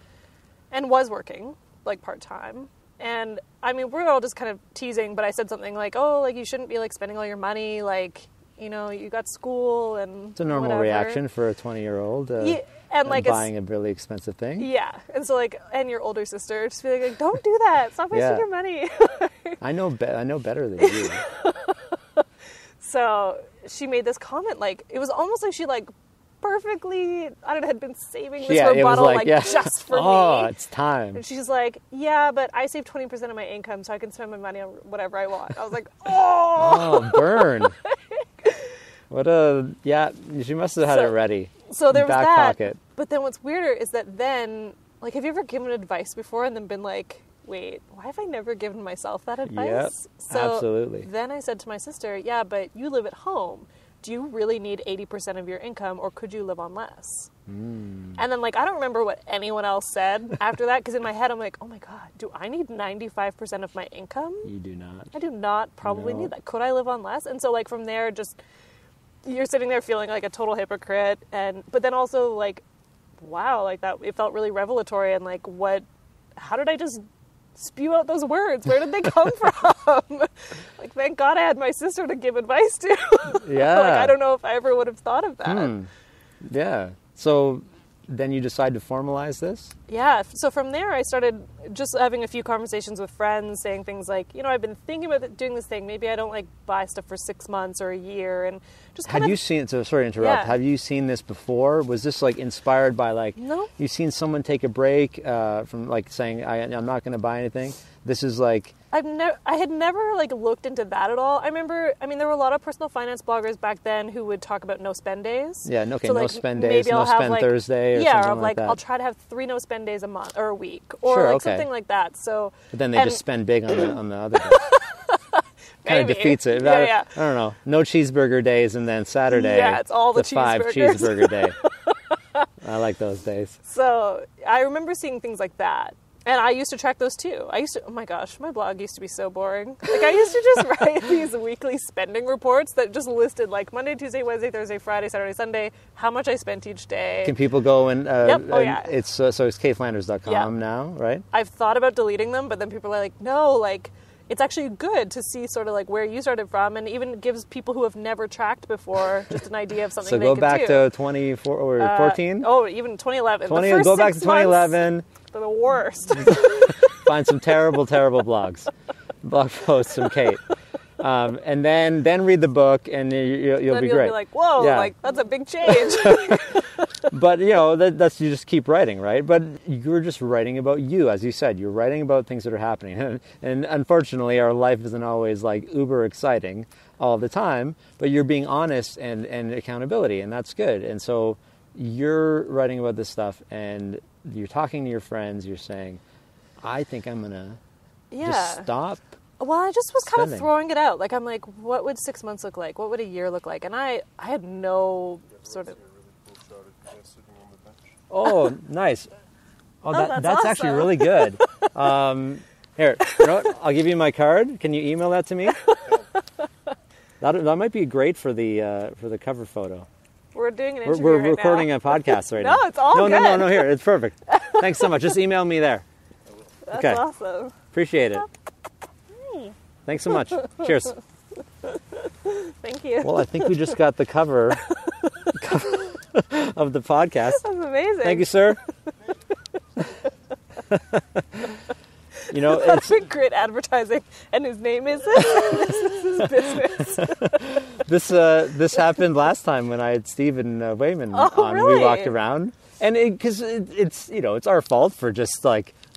and was working, like, part-time. And, I mean, we're all just kind of teasing, but I said something like, oh, like, you shouldn't be, like, spending all your money, like, you know, you got school and it's a normal reaction for a 20-year-old and like buying a really expensive thing. Yeah. And so, like, and your older sister just be like, don't do that. Stop wasting your money. I know better than you. So she made this comment, like, it was almost like she, like, perfectly, I don't know, had been saving this rebuttal, just for me. Oh, it's time. And she's like, yeah, but I save 20% of my income so I can spend my money on whatever I want. I was like, oh! Oh, burn. She must have had it ready. So there was back that. Pocket. But then what's weirder is that then, like, have you ever given advice before and then been like, wait, why have I never given myself that advice? Yep, so absolutely. Then I said to my sister, yeah, but you live at home. Do you really need 80% of your income, or could you live on less? And then, like, I don't remember what anyone else said after that, because in my head I'm like, oh my God, do I need 95% of my income? You do not. I do not probably need that. Could I live on less? And so, like, from there, just, you're sitting there feeling like a total hypocrite, but then also, like, wow, like, that, it felt really revelatory, and, like, how did I just spew out those words? Where did they come from? Like, thank God I had my sister to give advice to. Yeah. Like, I don't know if I ever would have thought of that. Yeah. So then you decide to formalize this? Yeah, so from there I started just having a few conversations with friends, saying things like, I've been thinking about doing this thing. Maybe I don't buy stuff for 6 months or a year, and just Had you seen? So sorry to interrupt. Yeah. Have you seen this before? Was this inspired by No. You've seen someone take a break from saying I'm not going to buy anything? This is I had never looked into that at all. I remember, there were a lot of personal finance bloggers back then who would talk about no spend days. Yeah, okay, so no spend days, maybe no I'll have spend Thursday, or something like that. I'll try to have 3 no spend days a month or a week, or something like that. So, but then they just spend big on the other days. Kind of defeats it. Yeah. I don't know. No cheeseburger days, and then Saturday. Yeah, it's all the 5 cheeseburger day. I like those days. So I remember seeing things like that. And I used to track those too. Oh my gosh, my blog used to be so boring. I used to just write these weekly spending reports that just listed Monday, Tuesday, Wednesday, Thursday, Friday, Saturday, Sunday, how much I spent each day. Can people go and... Yep. Oh, yeah. It's so it's caitflanders.com now, right? I've thought about deleting them, but then people are no, it's actually good to see sort of where you started from, and even gives people who have never tracked before just an idea of something they could do. So go back to 24 or 14? Even 2011. Go back to 2011. They're the worst. Find some terrible, terrible blog posts from Cait. And then read the book, and you'll be great. You'll be like, whoa, yeah. That's a big change. But, that's you just keep writing, right? But you're just writing about you, as you said. You're writing about things that are happening. And unfortunately, our life isn't always, uber exciting all the time. But you're being honest and accountability, and that's good. And so you're writing about this stuff, and you're talking to your friends. You're saying, I think I'm going to just stop. Well, I just was kind spending. of throwing it out. I'm like, what would 6 months look like? What would a year look like? And I had no sort of... Oh, nice. Oh, that's awesome. actually really good. Here, I'll give you my card. Can you email that to me? That might be great for the cover photo. We're doing an interview We're right recording now. a podcast right now. No, it's all good. No, here. It's perfect. Thanks so much. Just email me there. That's awesome. Appreciate it. Thanks so much. Cheers. Thank you. Well, I think we just got the cover of the podcast. That's amazing. Thank you, sir. It's great advertising, and his name is this, and this is his business. This happened last time when I had Stephen Wayman on. Really? We walked around, and because it's our fault for just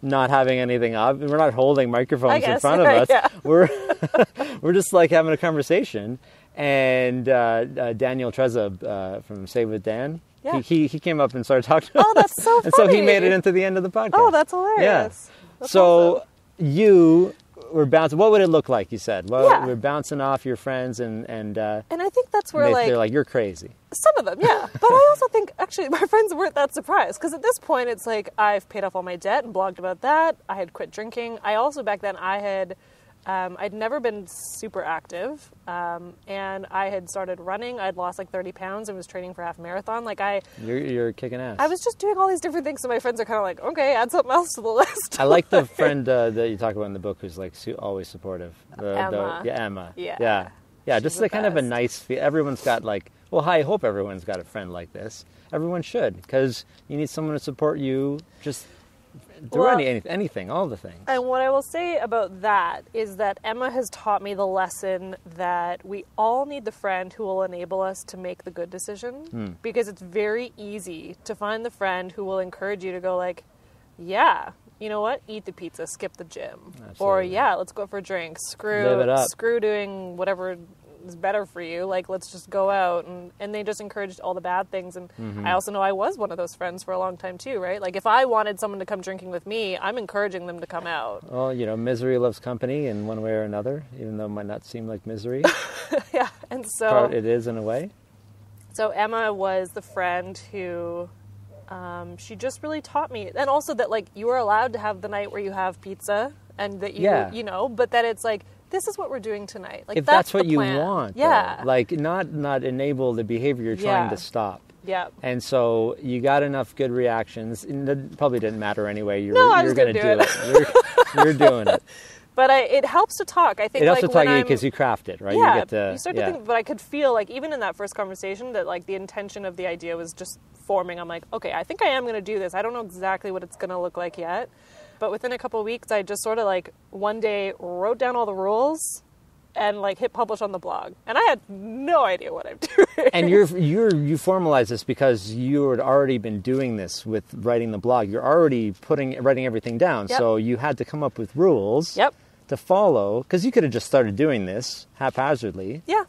not having anything up. We're not holding microphones in front of us. Yeah. We're just having a conversation. And Daniel Trezza from Save with Dan, he came up and started talking. Oh, that's so funny. And so he made it into the end of the podcast. Oh, that's hilarious. Yeah. That's so awesome. You were bouncing. What would it look like? You said, well, we're bouncing off your friends, and I think that's where they're like, you're crazy. Some of them, yeah. But I also think actually my friends weren't that surprised, because at this point it's I've paid off all my debt and blogged about that. I had quit drinking. I also back then I'd never been super active, and I had started running. I'd lost 30 pounds and was training for half marathon. You're kicking ass. I was just doing all these different things, so my friends are kind of okay, add something else to the list. I like the friend that you talk about in the book who's always supportive. Emma. Emma. Yeah. Yeah. Just kind of a nice feel. Everyone's got I hope everyone's got a friend like this. Everyone should, because you need someone to support you. Just. Through anything, all the things. And what I will say about that is that Emma has taught me the lesson that we all need the friend who will enable us to make the good decision. Because it's very easy to find the friend who will encourage you to go yeah, you know what? Eat the pizza, skip the gym. Absolutely. Or yeah, let's go for a drink. Screw doing whatever is better for you. Let's just go out, and they just encouraged all the bad things. And I also know I was one of those friends for a long time too, right? If I wanted someone to come drinking with me, I'm encouraging them to come out. Well, misery loves company in one way or another, even though it might not seem like misery. Yeah, and so it is in a way. So Emma was the friend who she just really taught me, and also that you are allowed to have the night where you have pizza, and that but that it's this is what we're doing tonight. If that's what you want. Yeah. Though. Not enable the behavior you're trying to stop. Yeah. And so you got enough good reactions. And that probably didn't matter anyway. You're going to do it. You're doing it. But it helps to talk. I think it helps like to talk because you craft it, right? Yeah, you start to think. But I could feel like even in that first conversation that like the intention of the idea was just forming. I'm like, okay, I think I am going to do this. I don't know exactly what it's going to look like yet. But within a couple of weeks, I just sort of like one day wrote down all the rules and like hit publish on the blog. And I had no idea what I'm doing. And you formalize this because you had already been doing this with writing the blog. You're already writing everything down. Yep. So you had to come up with rules to follow, because you could have just started doing this haphazardly. Yeah.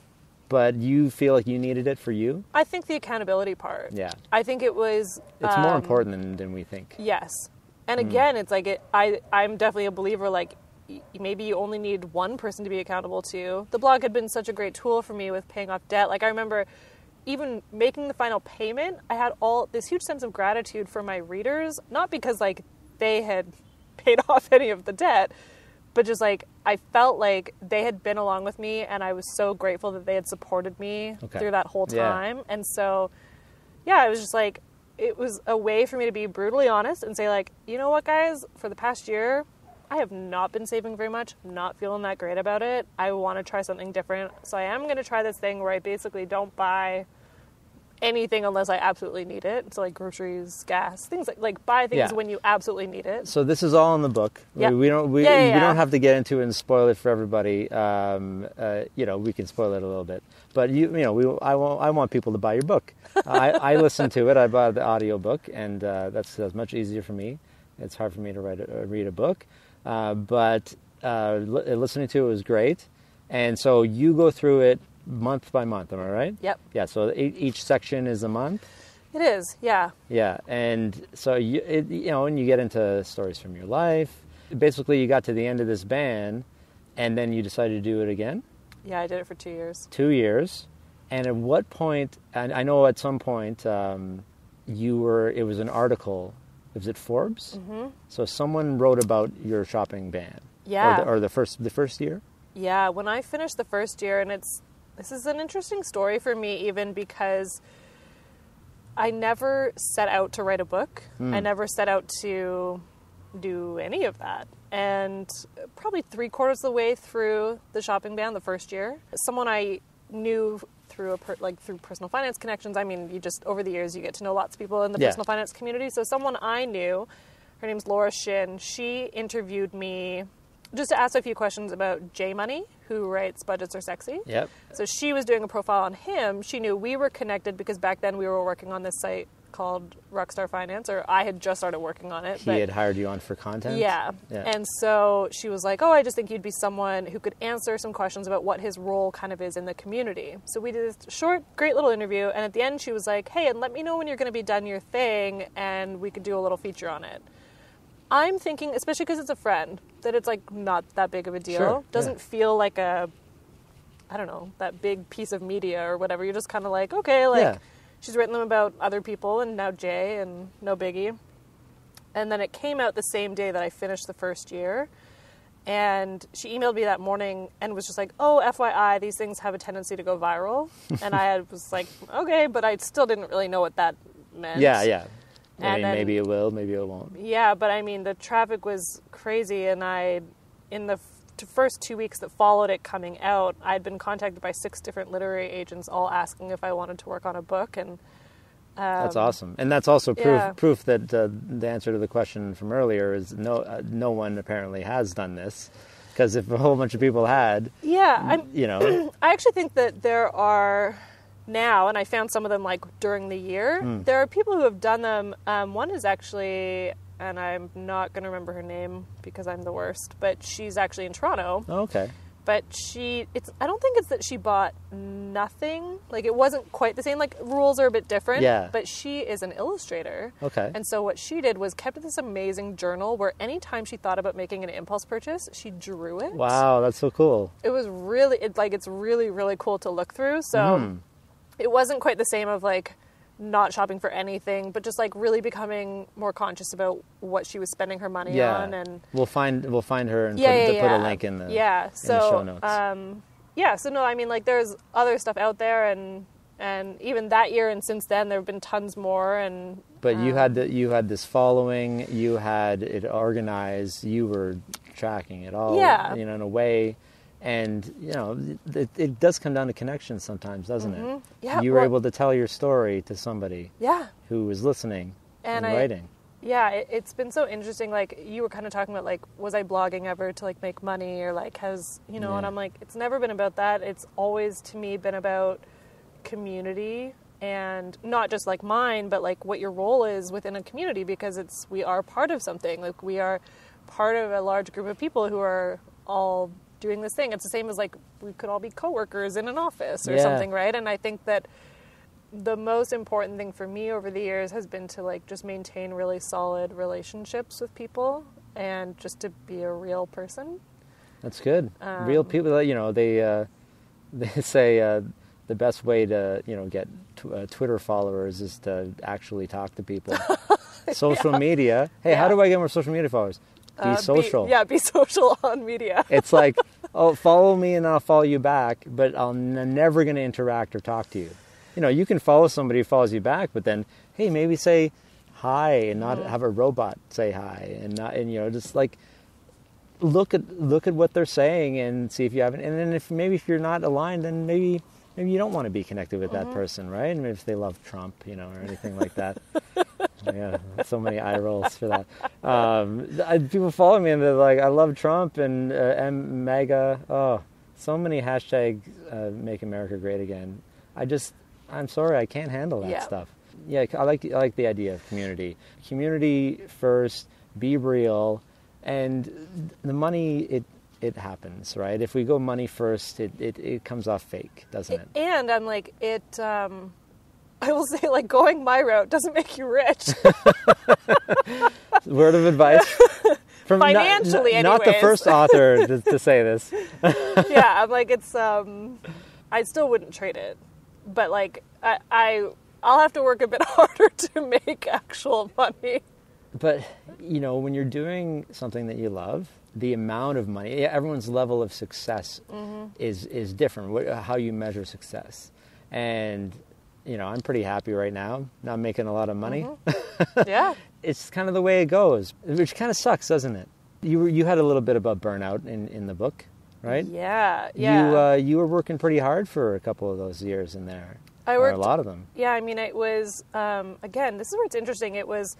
But you feel like you needed it for you? I think the accountability part. Yeah. I think it was... It's more important than we think. Yes. And again, it's like, I'm definitely a believer, like, maybe you only need one person to be accountable to. The blog had been such a great tool for me with paying off debt. Like, I remember even making the final payment, I had this huge sense of gratitude for my readers, not because, like, they had paid off any of the debt, but just, like, I felt like they had been along with me, and I was so grateful that they had supported me through that whole time. Yeah. And so, yeah, it was just, like, it was a way for me to be brutally honest and say, like, you know what, guys, for the past year, I have not been saving very much. I'm not feeling that great about it. I want to try something different. So I am going to try this thing where I basically don't buy anything unless I absolutely need it. So like groceries, gas, things like buy things when you absolutely need it. So this is all in the book. Yep. We don't have to get into it and spoil it for everybody. We can spoil it a little bit. But I want people to buy your book. I listened to it. I bought the audio book, and that's much easier for me. It's hard for me to read a book. But listening to it was great. And so you go through it month by month, am I right? Yep. Yeah, so each section is a month? It is, yeah. Yeah, and so, and you get into stories from your life. Basically, you got to the end of this ban, and then you decided to do it again? Yeah, I did it for 2 years. 2 years. And at what point, and I know at some point, it was an article. Was it Forbes? Mm-hmm. So someone wrote about your shopping ban. Yeah. Or the first year? Yeah, when I finished the first year, and this is an interesting story for me even because I never set out to write a book. I never set out to do any of that. And probably 3/4 of the way through the shopping ban the first year, someone I knew through through personal finance connections. I mean, you just over the years you get to know lots of people in the personal finance community. So someone I knew, her name's Laura Shin. She interviewed me just to ask a few questions about J Money, who writes Budgets Are Sexy. Yep. So she was doing a profile on him. She knew we were connected because back then we were working on this site called Rockstar Finance, or I had just started working on it. He had hired you on for content? Yeah. And so she was like, I just think you'd be someone who could answer some questions about what his role kind of is in the community. So we did this short, great little interview, and at the end she was like, hey, and let me know when you're going to be done your thing, and we could do a little feature on it. I'm thinking, especially because it's a friend, that it's like not that big of a deal. Sure, Doesn't feel like that big piece of media or whatever. You're just kind of like, okay, she's written them about other people and now Jay and no biggie. And then it came out the same day that I finished the first year. And she emailed me that morning and was just like, FYI, these things have a tendency to go viral. And I was like, okay, but I still didn't really know what that meant. Yeah. Maybe it will, maybe it won't. Yeah, but I mean, the traffic was crazy, and in the first 2 weeks that followed it coming out, I'd been contacted by 6 different literary agents, all asking if I wanted to work on a book, and that's awesome. And that's also proof that the answer to the question from earlier is no one apparently has done this, because if a whole bunch of people had, I actually think that there are now, and I found some of them like during the year, there are people who have done them. One is actually, and I'm not going to remember her name because I'm the worst, but she's actually in Toronto. Oh, okay. But I don't think it's that she bought nothing. Like, it wasn't quite the same. Like, rules are a bit different. Yeah. But she is an illustrator. Okay. And so what she did was kept this amazing journal where anytime she thought about making an impulse purchase, she drew it. Wow, that's so cool. It was really, it's really, really cool to look through. So it wasn't quite the same of, like, not shopping for anything, but just, like, really becoming more conscious about what she was spending her money on. And we'll find her and put a link in the show notes. So no, I mean, like, there's other stuff out there, and And even that year and since then, there have been tons more. And but you had this following, you had it organized, you were tracking it all, in a way. And, it does come down to connections sometimes, doesn't it? Yeah. You were able to tell your story to somebody who was listening and writing. Yeah, it's been so interesting. Like, you were kind of talking about, like, was I blogging ever to, like, make money? Or, like, and I'm like, it's never been about that. It's always, to me, been about community, and not just, like, mine, but, like, what your role is within a community, because we are part of something. Like, we are part of a large group of people who are all doing this thing. It's the same as, like, we could all be coworkers in an office or something, right? And I think that the most important thing for me over the years has been to, like, just maintain really solid relationships with people and just to be a real person. That's good. Real people, they say the best way to, get Twitter followers is to actually talk to people. Social media. Hey, how do I get more social media followers? Be social. Be social on media. It's like, follow me and I'll follow you back, but I'm never going to interact or talk to you. You can follow somebody who follows you back, but then, hey, maybe say hi and not have a robot say hi, and not, just like look at what they're saying and see if you haven't. And then if you're not aligned, then maybe you don't want to be connected with that person, right? And if they love Trump, or anything like that. Yeah, so many eye rolls for that. People follow me and they're like, I love Trump and MAGA. Oh, so many hashtags make America great again. I'm sorry, I can't handle that stuff. Yeah, I like the idea of community. Community first, be real, and the money, it happens, right? If we go money first, it comes off fake, doesn't it? And I'm like, I will say, like, going my route doesn't make you rich. Word of advice? From financially, anyways. Not the first author to say this. Yeah, I'm like, I still wouldn't trade it. But, like, I'll have to work a bit harder to make actual money. But, when you're doing something that you love, the amount of money, everyone's level of success is different, how you measure success. And, I'm pretty happy right now, not making a lot of money. Yeah. It's kind of the way it goes, which kind of sucks, doesn't it? You had a little bit about burnout in the book, right? Yeah. You were working pretty hard for a couple of those years in there. Or a lot of them. Yeah, I mean, it was, again, this is where it's interesting. It was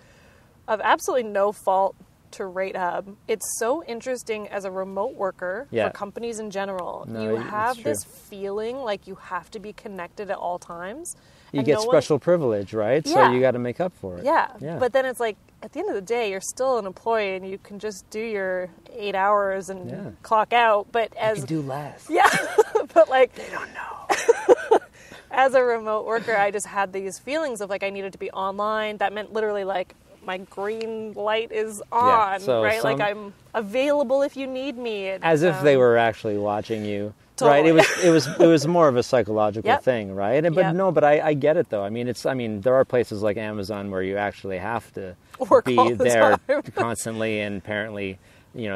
of absolutely no fault to RateHub. It's so interesting as a remote worker for companies in general. You have this feeling like you have to be connected at all times. You get special privilege, right? Yeah. So you got to make up for it. Yeah. But then it's like, at the end of the day, you're still an employee and you can just do your 8 hours and clock out. But you can do less. Yeah. But, like, they don't know. As a remote worker, I just had these feelings of, like, I needed to be online. That meant literally, like, my green light is on, right? Like, I'm available if you need me. As if they were actually watching you. Totally. Right, it was more of a psychological thing, right? But I get it though. I mean, there are places like Amazon where you actually have to be there constantly, and apparently,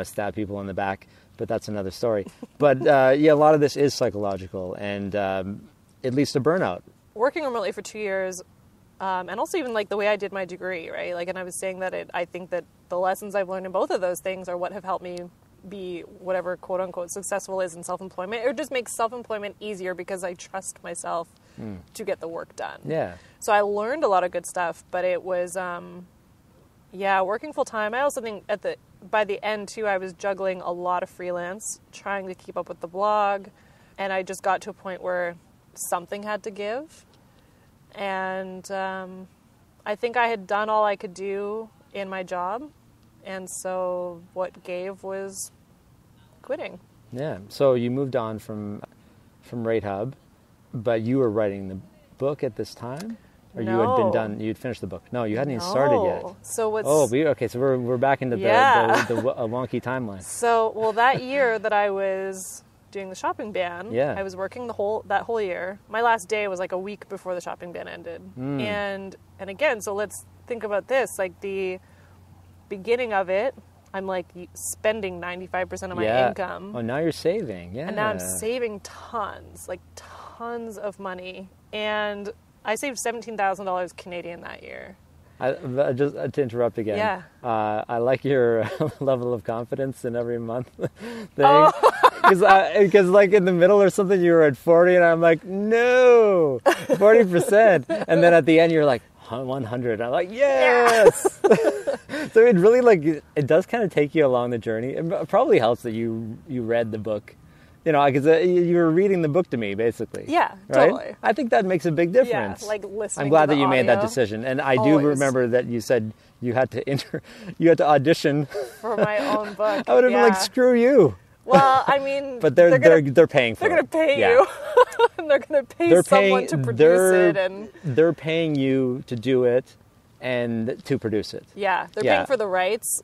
stab people in the back. But that's another story. But a lot of this is psychological, and it leads to burnout. Working remotely for 2 years, and also even like the way I did my degree, right? Like, and I was saying that I think that the lessons I've learned in both of those things are what have helped me be whatever quote unquote successful is in self-employment. It just makes self-employment easier because I trust myself to get the work done. Yeah. So I learned a lot of good stuff, but it was, working full time. I also think by the end too, I was juggling a lot of freelance, trying to keep up with the blog. And I just got to a point where something had to give. And I think I had done all I could do in my job. And so what gave was quitting. Yeah. So you moved on from RateHub, but you were writing the book at this time? Or no. You had been done, you'd finished the book? No, you hadn't even started yet. So what's... Okay, so we're back into the wonky timeline. So, that year that I was doing the shopping ban, I was working that whole year. My last day was like a week before the shopping ban ended. And again, so let's think about this, like the beginning of it, I'm like spending 95% of my income. Oh, now you're saving. Yeah. And now I'm saving tons of money. and I saved $17,000 Canadian that year. Just to interrupt again. Yeah. I like your level of confidence in every month thing. Because like in the middle or something, you were at 40, and I'm like, no, 40%. And then at the end, you're like, 100. I'm like, yes. So it really it does kind of take you along the journey. It probably helps that you read the book. Because you were reading the book to me, basically. Yeah, right? totally. I think that makes a big difference. Yeah, listening. I'm glad to that you audio. made that decision, and I do remember that you said you had to audition for my own book. I would have been like, screw you. Well, I mean, but they're paying for it. They're going to pay you. And they're going to pay someone to produce it, and they're paying you to do it. And to produce it. Yeah, they're paying for the rights,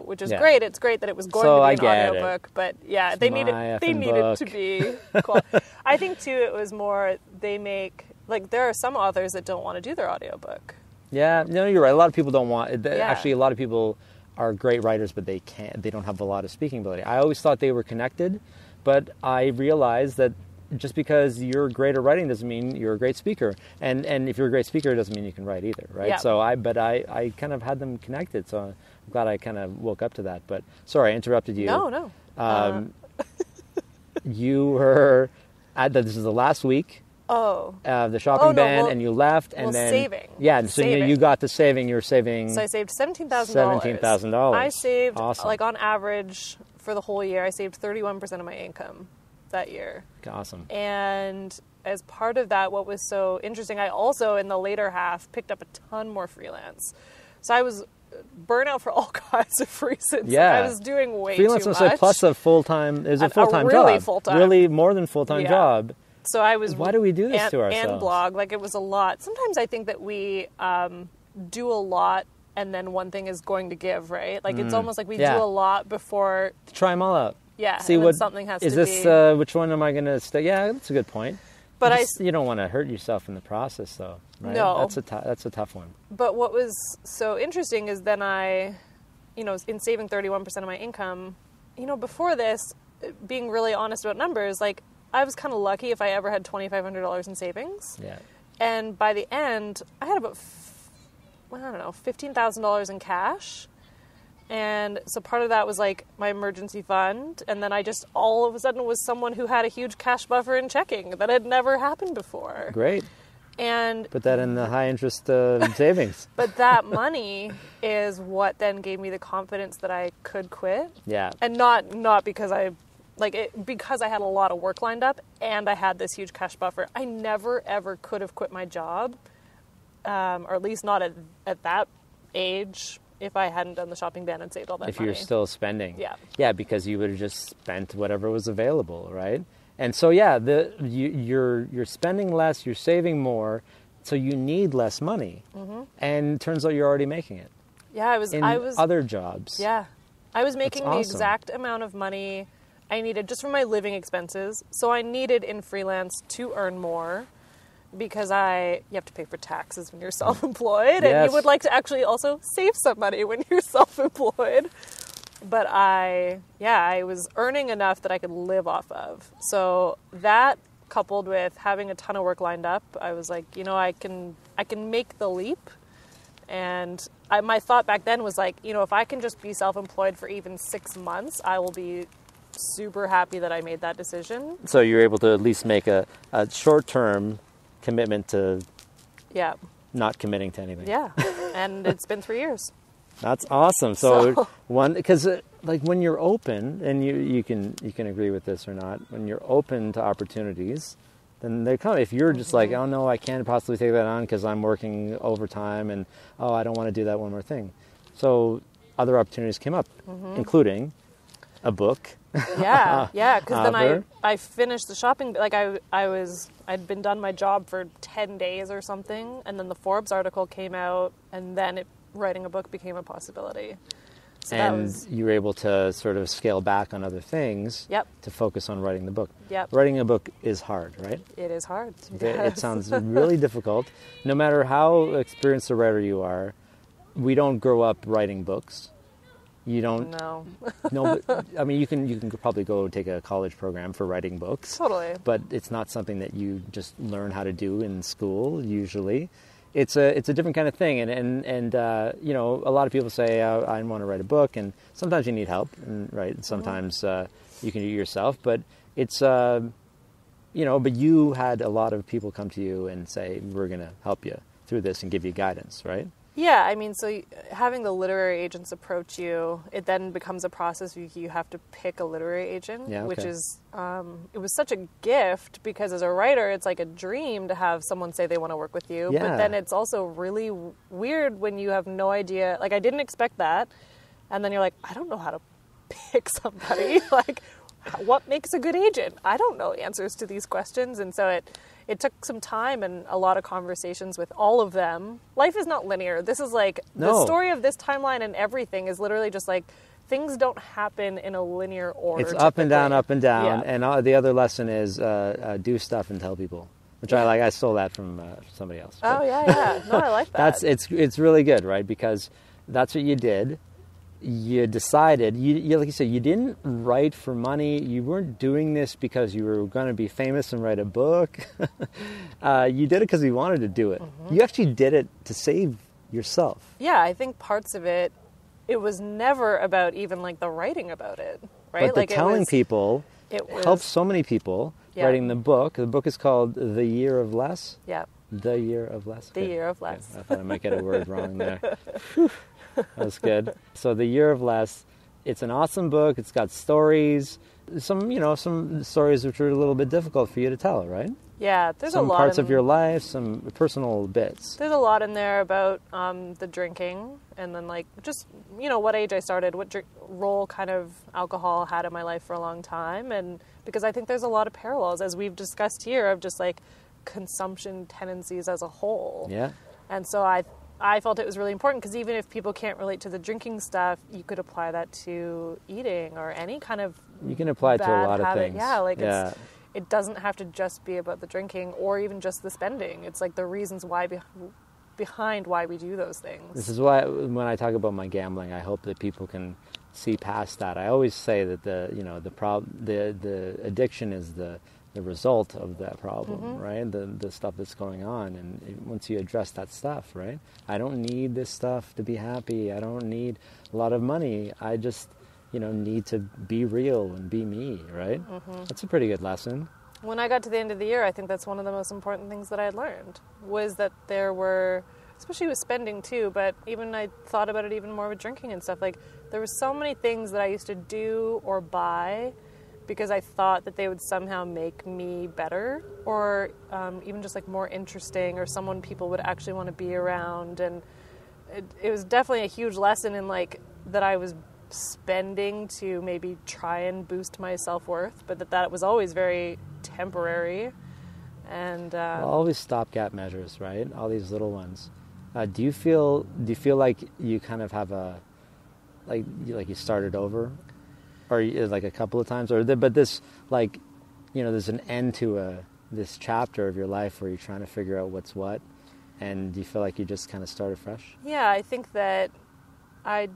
which is great. It's great that it was going to be an audiobook, but they needed to be cool. I think too it was more they make there are some authors that don't want to do their audiobook. Yeah, no, you're right. A lot of people don't want actually a lot of people are great writers, but they don't have a lot of speaking ability. I always thought they were connected, but I realized that just because you're great at writing doesn't mean you're a great speaker, and if you're a great speaker, it doesn't mean you can write either, right? Yeah. So I kind of had them connected, so I'm glad I kind of woke up to that. But sorry, I interrupted you. No. You were this is the last week. The shopping ban, and you left, and then saving. Yeah, so you got the saving. You were saving. So I saved $17,000. $17,000. I saved awesome. on average for the whole year. I saved 31% of my income that year. Awesome. And as part of that, what was so interesting, I also in the later half picked up a ton more freelance. So I was burnt out for all kinds of reasons. Yeah. I was doing way freelance too much. Freelance was plus a full-time. It was a full-time really job. Full-time. Really more than full-time job. So I was. Why do we do this to ourselves? And blog, it was a lot. Sometimes I think that we do a lot, and then one thing is going to give, right? It's almost like we do a lot before. Try them all out. Yeah. See what something has is to this? be. Which one am I going to stay? Yeah, that's a good point. But you don't want to hurt yourself in the process, though. Right? No. That's a tough one. But what was so interesting is then I, in saving 31% of my income, before this, being really honest about numbers, I was kind of lucky if I ever had $2,500 in savings. Yeah. And by the end, I had about, $15,000 in cash. And so part of that was my emergency fund. And then I just all of a sudden was someone who had a huge cash buffer in checking that had never happened before. Great. And put that in the high interest savings. But that money is what then gave me the confidence that I could quit. Yeah. And not because because I had a lot of work lined up and I had this huge cash buffer. I never ever could have quit my job, or at least not at that age, if I hadn't done the shopping ban and saved all that money. If you're still spending. Yeah. Yeah, because you would have just spent whatever was available, right? And so, yeah, you're spending less, you're saving more, so you need less money. Mm-hmm. And it turns out you're already making it. Yeah, I was other jobs. Yeah. I was making That's awesome. the exact amount of money I needed just for my living expenses. So I needed in freelance to earn more because you have to pay for taxes when you're self-employed. Yes. And you would like to actually also save some money when you're self-employed. But I was earning enough that I could live off of. So that coupled with having a ton of work lined up, I was like, I can make the leap. And my thought back then was if I can just be self-employed for even 6 months, I will be super happy that I made that decision. So you're able to at least make a short-term commitment to not committing to anything. Yeah, and it's been 3 years. That's awesome. So because when you're open, and you can agree with this or not, when you're open to opportunities, then they come. If you're just mm-hmm. oh no, I can't possibly take that on because I'm working overtime, and I don't want to do that one more thing. So other opportunities came up, mm-hmm. including a book. Yeah, because then I finished the shopping. I'd been done my job for 10 days or something, and then the Forbes article came out, and then writing a book became a possibility. So and you were able to sort of scale back on other things to focus on writing the book. Yep. Writing a book is hard, right? It is hard. It sounds really difficult. No matter how experienced a writer you are, we don't grow up writing books. You don't. No. No, but, I mean, you can probably go take a college program for writing books. Totally. But it's not something that you just learn how to do in school. Usually, it's a different kind of thing. And you know, a lot of people say I want to write a book, and sometimes you need help, and right. Sometimes you can do it yourself, but it's you know. But you had a lot of people come to you and say, "We're going to help you through this and give you guidance," right? Yeah, I mean, so having the literary agents approach you, it then becomes a process where you have to pick a literary agent, which is, it was such a gift because as a writer, it's like a dream to have someone say they want to work with you. Yeah. But then it's also really weird when you have no idea. Like, I didn't expect that. And then you're like, I don't know how to pick somebody. Like, what makes a good agent? I don't know answers to these questions. And so it took some time and a lot of conversations with all of them. Life is not linear. This is like, the story of this timeline and everything is literally just like, things don't happen in a linear order. It's up and down, Yeah. and the other lesson is do stuff and tell people, which I like. I stole that from somebody else. Oh, yeah. No, I like that. It's really good, right? Because that's what you did. You decided, you like you said, you didn't write for money. You weren't doing this because you were going to be famous and write a book. You did it because you wanted to do it. Mm-hmm. You actually did it to save yourself. Yeah, I think parts of it was never about even like the writing about it, right? But the like telling people helped so many people. Writing the book. The book is called The Year of Less. Yeah. The Year of Less. The Year of Less. Okay. I thought I might get a word wrong there. That was good. So The Year of Less, it's an awesome book. It's got stories, some stories which are a little bit difficult for you to tell, right? Yeah, there's a lot. Some parts of your life, some personal bits. There's a lot in there about the drinking, and then like just what age I started, what role kind of alcohol had in my life for a long time, and because I think there's a lot of parallels as we've discussed here of just like consumption tendencies as a whole. Yeah. And so I felt it was really important because even if people can't relate to the drinking stuff, you could apply that to eating or any kind of you can apply it to a lot of things. Yeah, it doesn't have to just be about the drinking or even just the spending. It's like the reasons why behind why we do those things. This is why when I talk about my gambling, I hope that people can see past that. I always say that the addiction is the result of that problem, right? The stuff that's going on, and once you address that stuff, right? I don't need this stuff to be happy. I don't need a lot of money. I just need to be real and be me, right? That's a pretty good lesson. When I got to the end of the year, I think that's one of the most important things that I had learned was that there were, especially with spending too, but even I thought about it even more with drinking and stuff, like there were so many things that I used to do or buy because I thought that they would somehow make me better or even just like more interesting or someone people would actually want to be around. And it was definitely a huge lesson in like that I was spending to maybe try and boost my self-worth, but that was always very temporary. And always stopgap measures, right? All these little ones. Do you feel like you kind of have like you started over? Or like a couple of times, but this there's an end to this chapter of your life where you're trying to figure out what's what, and do you feel like you just kind of started fresh? Yeah, I think that I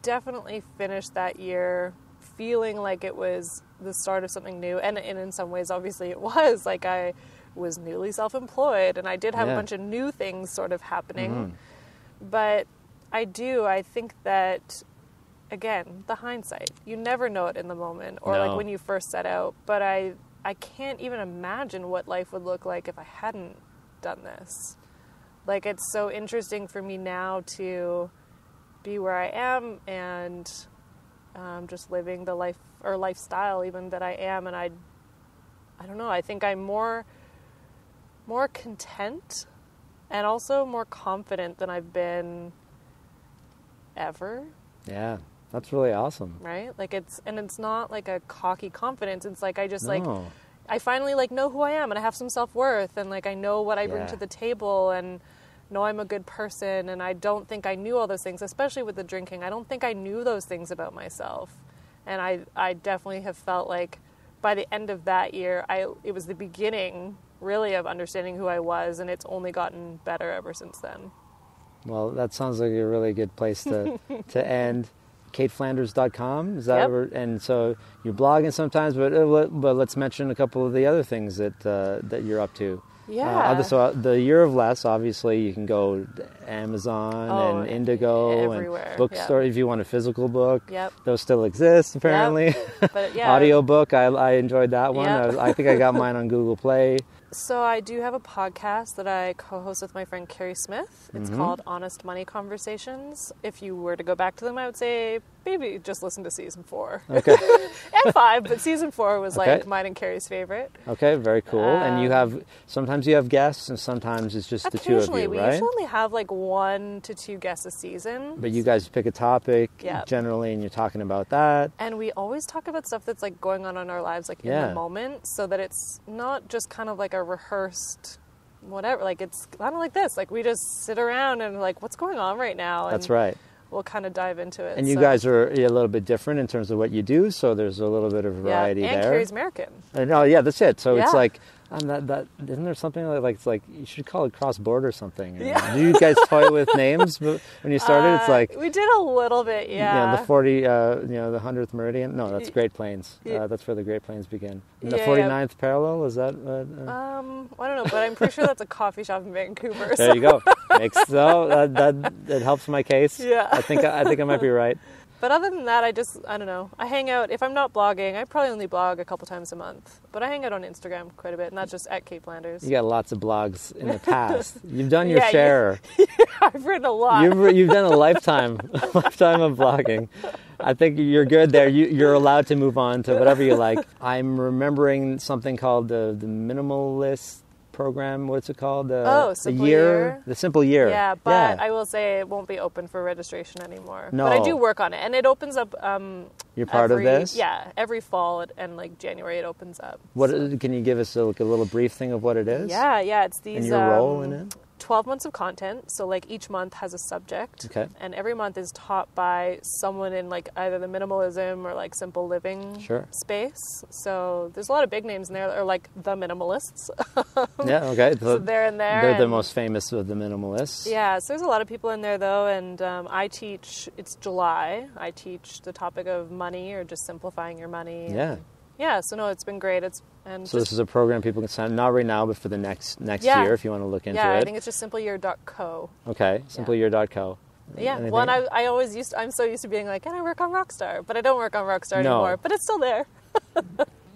definitely finished that year feeling like it was the start of something new, and in some ways, obviously, it was. Like I was newly self-employed, and I did have a bunch of new things sort of happening, but I think that. Again, the hindsight. You never know it in the moment or like when you first set out. But I can't even imagine what life would look like if I hadn't done this. Like, it's so interesting for me now to be where I am and just living the life or lifestyle even that I am. And I don't know, I think I'm more content and also more confident than I've been ever. Yeah. That's really awesome. Right? Like it's not like a cocky confidence. It's like I just like I finally like know who I am and I have some self-worth and like I know what I bring to the table and know I'm a good person, and I don't think I knew all those things, especially with the drinking. I don't think I knew those things about myself. And I definitely have felt like by the end of that year, it was the beginning really of understanding who I was, and it's only gotten better ever since then. Well, that sounds like a really good place to end. CaitFlanders.com. Is that and so you're blogging sometimes, but let's mention a couple of the other things that you're up to. Yeah. So the Year of Less, obviously, you can go to Amazon and Indigo everywhere. And bookstore if you want a physical book. Yep. Those still exist, apparently. Yep. But Audiobook, I enjoyed that one. Yep. I think I got mine on Google Play. So I do have a podcast that I co-host with my friend Carrie Smith. It's called Honest Money Conversations. If you were to go back to them, I would say maybe just listen to season 4. Okay. And 5, but season 4 was like mine and Carrie's favorite. Okay, very cool. And sometimes you have guests and sometimes it's just the two of you, right? We usually only have like 1 to 2 guests a season. But you guys pick a topic generally and you're talking about that. And we always talk about stuff that's like going on in our lives like in the moment, so that it's not just kind of like a rehearsed whatever, like it's kind of like this, like we just sit around and like, what's going on right now? And that's right. We'll kind of dive into it. And you guys are a little bit different in terms of what you do, so there's a little bit of variety there. And Carrie's American. That's it. So it's like, that isn't there something like it's like you should call it cross-border something? Do you guys toy with names when you started? It's like we did a little bit, the the 100th meridian. No, that's Great Plains. That's where the Great Plains begin. And the 49th parallel, is that? I don't know, but I'm pretty sure that's a coffee shop in Vancouver. There you go. That helps my case. Yeah, I think I might be right. But other than that, I don't know. I hang out, if I'm not blogging, I probably only blog a couple times a month. But I hang out on Instagram quite a bit, and that's just at Cait Flanders. You got lots of blogs in the past. You've done your share. I've written a lot. You've done a lifetime of blogging. I think you're good there. You're allowed to move on to whatever you like. I'm remembering something called the Minimalist program. What's it called? Simple Year. The Simple Year. Yeah, but I will say it won't be open for registration anymore. No. But I do work on it, and it opens up. You're part of this? Yeah, every fall and like January it opens up. Can you give us a little brief thing of what it is? Yeah, it's these. And your role in it? 12 months of content, so like each month has a subject, and every month is taught by someone in like either the minimalism or like simple living space. So there's a lot of big names in there that are like the minimalists. So they're in there. They're the most famous of the minimalists. Yeah, so there's a lot of people in there though, and I teach, it's July, I teach the topic of money or just simplifying your money. So no, it's been great. So this is a program people can sign, not right now, but for the next year if you want to look into it. Yeah, I think it's just simpleyear.co. Okay, simpleyear.co. Yeah, well, and I always I'm so used to being like, can I work on Rockstar? But I don't work on Rockstar anymore, but it's still there.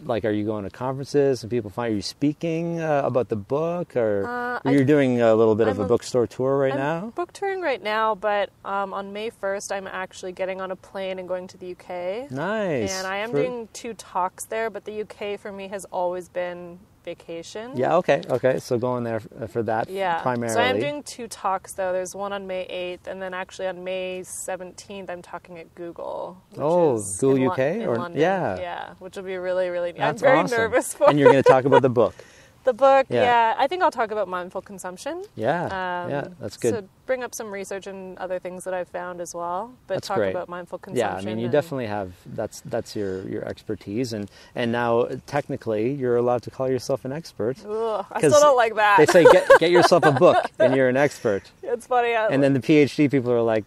Like, are you going to conferences and people are you speaking about the book, or you're doing a little bit of a bookstore tour now? I'm book touring right now, but on May 1st, I'm actually getting on a plane and going to the UK. Nice. And I am doing 2 talks there, but the UK for me has always been vacation. Yeah, okay. So going there for that primarily. So I'm doing 2 talks, though. There's one on May 8th, and then actually on May 17th, I'm talking at Google. Google UK? In London. Yeah, which will be really, really neat. I'm very nervous for And you're going to talk about the book. The book, I think I'll talk about mindful consumption. That's good. So bring up some research and other things that I've found as well, but that's talk great. About mindful consumption. Yeah, I mean, you definitely have, that's your expertise, and now technically you're allowed to call yourself an expert. Ugh, I still don't like that. They say get yourself a book and you're an expert. It's funny. And then the PhD people are like,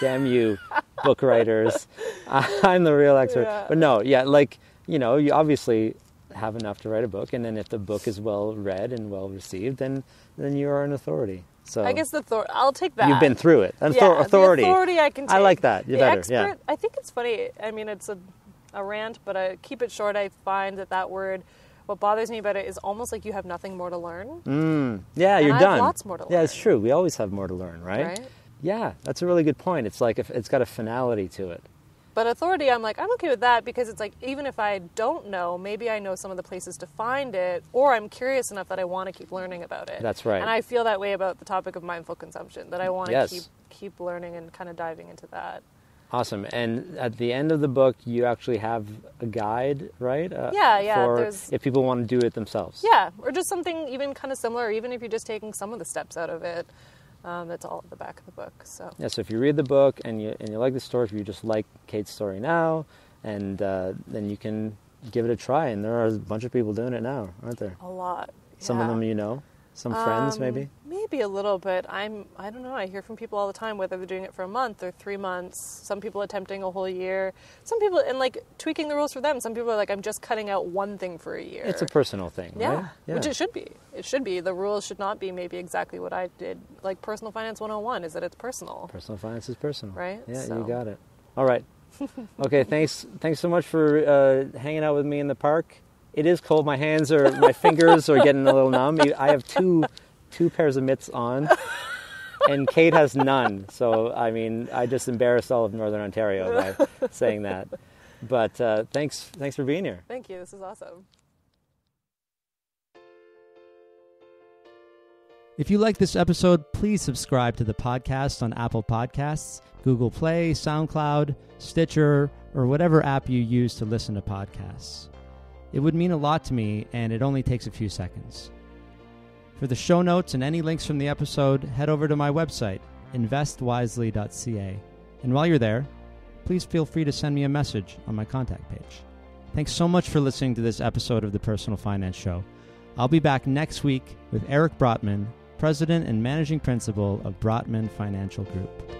damn you, book writers. I'm the real expert. Yeah. But no, you obviously have enough to write a book, and then if the book is well read and well received, then you are an authority. So I guess I'll take that. You've been through it. Authority. The authority I can take. I like that. You're better. Expert, I think it's funny. I mean, it's a rant, but I keep it short. I find that word, what bothers me about it is almost like you have nothing more to learn. Yeah, you're done. I have lots more to learn. Yeah, it's true. We always have more to learn, right? Yeah, that's a really good point. It's like if it's got a finality to it. But authority, I'm okay with that, because it's like, even if I don't know, maybe I know some of the places to find it, or I'm curious enough that I want to keep learning about it. That's right. And I feel that way about the topic of mindful consumption, that I want to keep learning and kind of diving into that. Awesome. And at the end of the book, you actually have a guide, right? For if people want to do it themselves. Yeah, or just something even kind of similar, even if you're just taking some of the steps out of it. That's all at the back of the book. So if you read the book and you like the story, if you just like Cait's story now, and then you can give it a try. And there are a bunch of people doing it now, aren't there? A lot. Some of them you know. Some friends, maybe? Maybe a little bit. I don't know. I hear from people all the time, whether they're doing it for a month or 3 months. Some people attempting a whole year. Some people, and like tweaking the rules for them. Some people are like, I'm just cutting out one thing for a year. It's a personal thing, right? Yeah, which it should be. It should be. The rules should not be maybe exactly what I did. Like Personal Finance 101 is that it's personal. Personal finance is personal. Right? Yeah, so. You got it. All right. Okay, thanks so much for hanging out with me in the park. It is cold. My hands or my fingers are getting a little numb. I have two pairs of mitts on, and Cait has none. So, I mean, I just embarrassed all of Northern Ontario by saying that. But thanks for being here. Thank you. This is awesome. If you like this episode, please subscribe to the podcast on Apple Podcasts, Google Play, SoundCloud, Stitcher, or whatever app you use to listen to podcasts. It would mean a lot to me, and it only takes a few seconds. For the show notes and any links from the episode, head over to my website, investwisely.ca. And while you're there, please feel free to send me a message on my contact page. Thanks so much for listening to this episode of the Personal Finance Show. I'll be back next week with Eric Brotman, President and Managing Principal of Brotman Financial Group.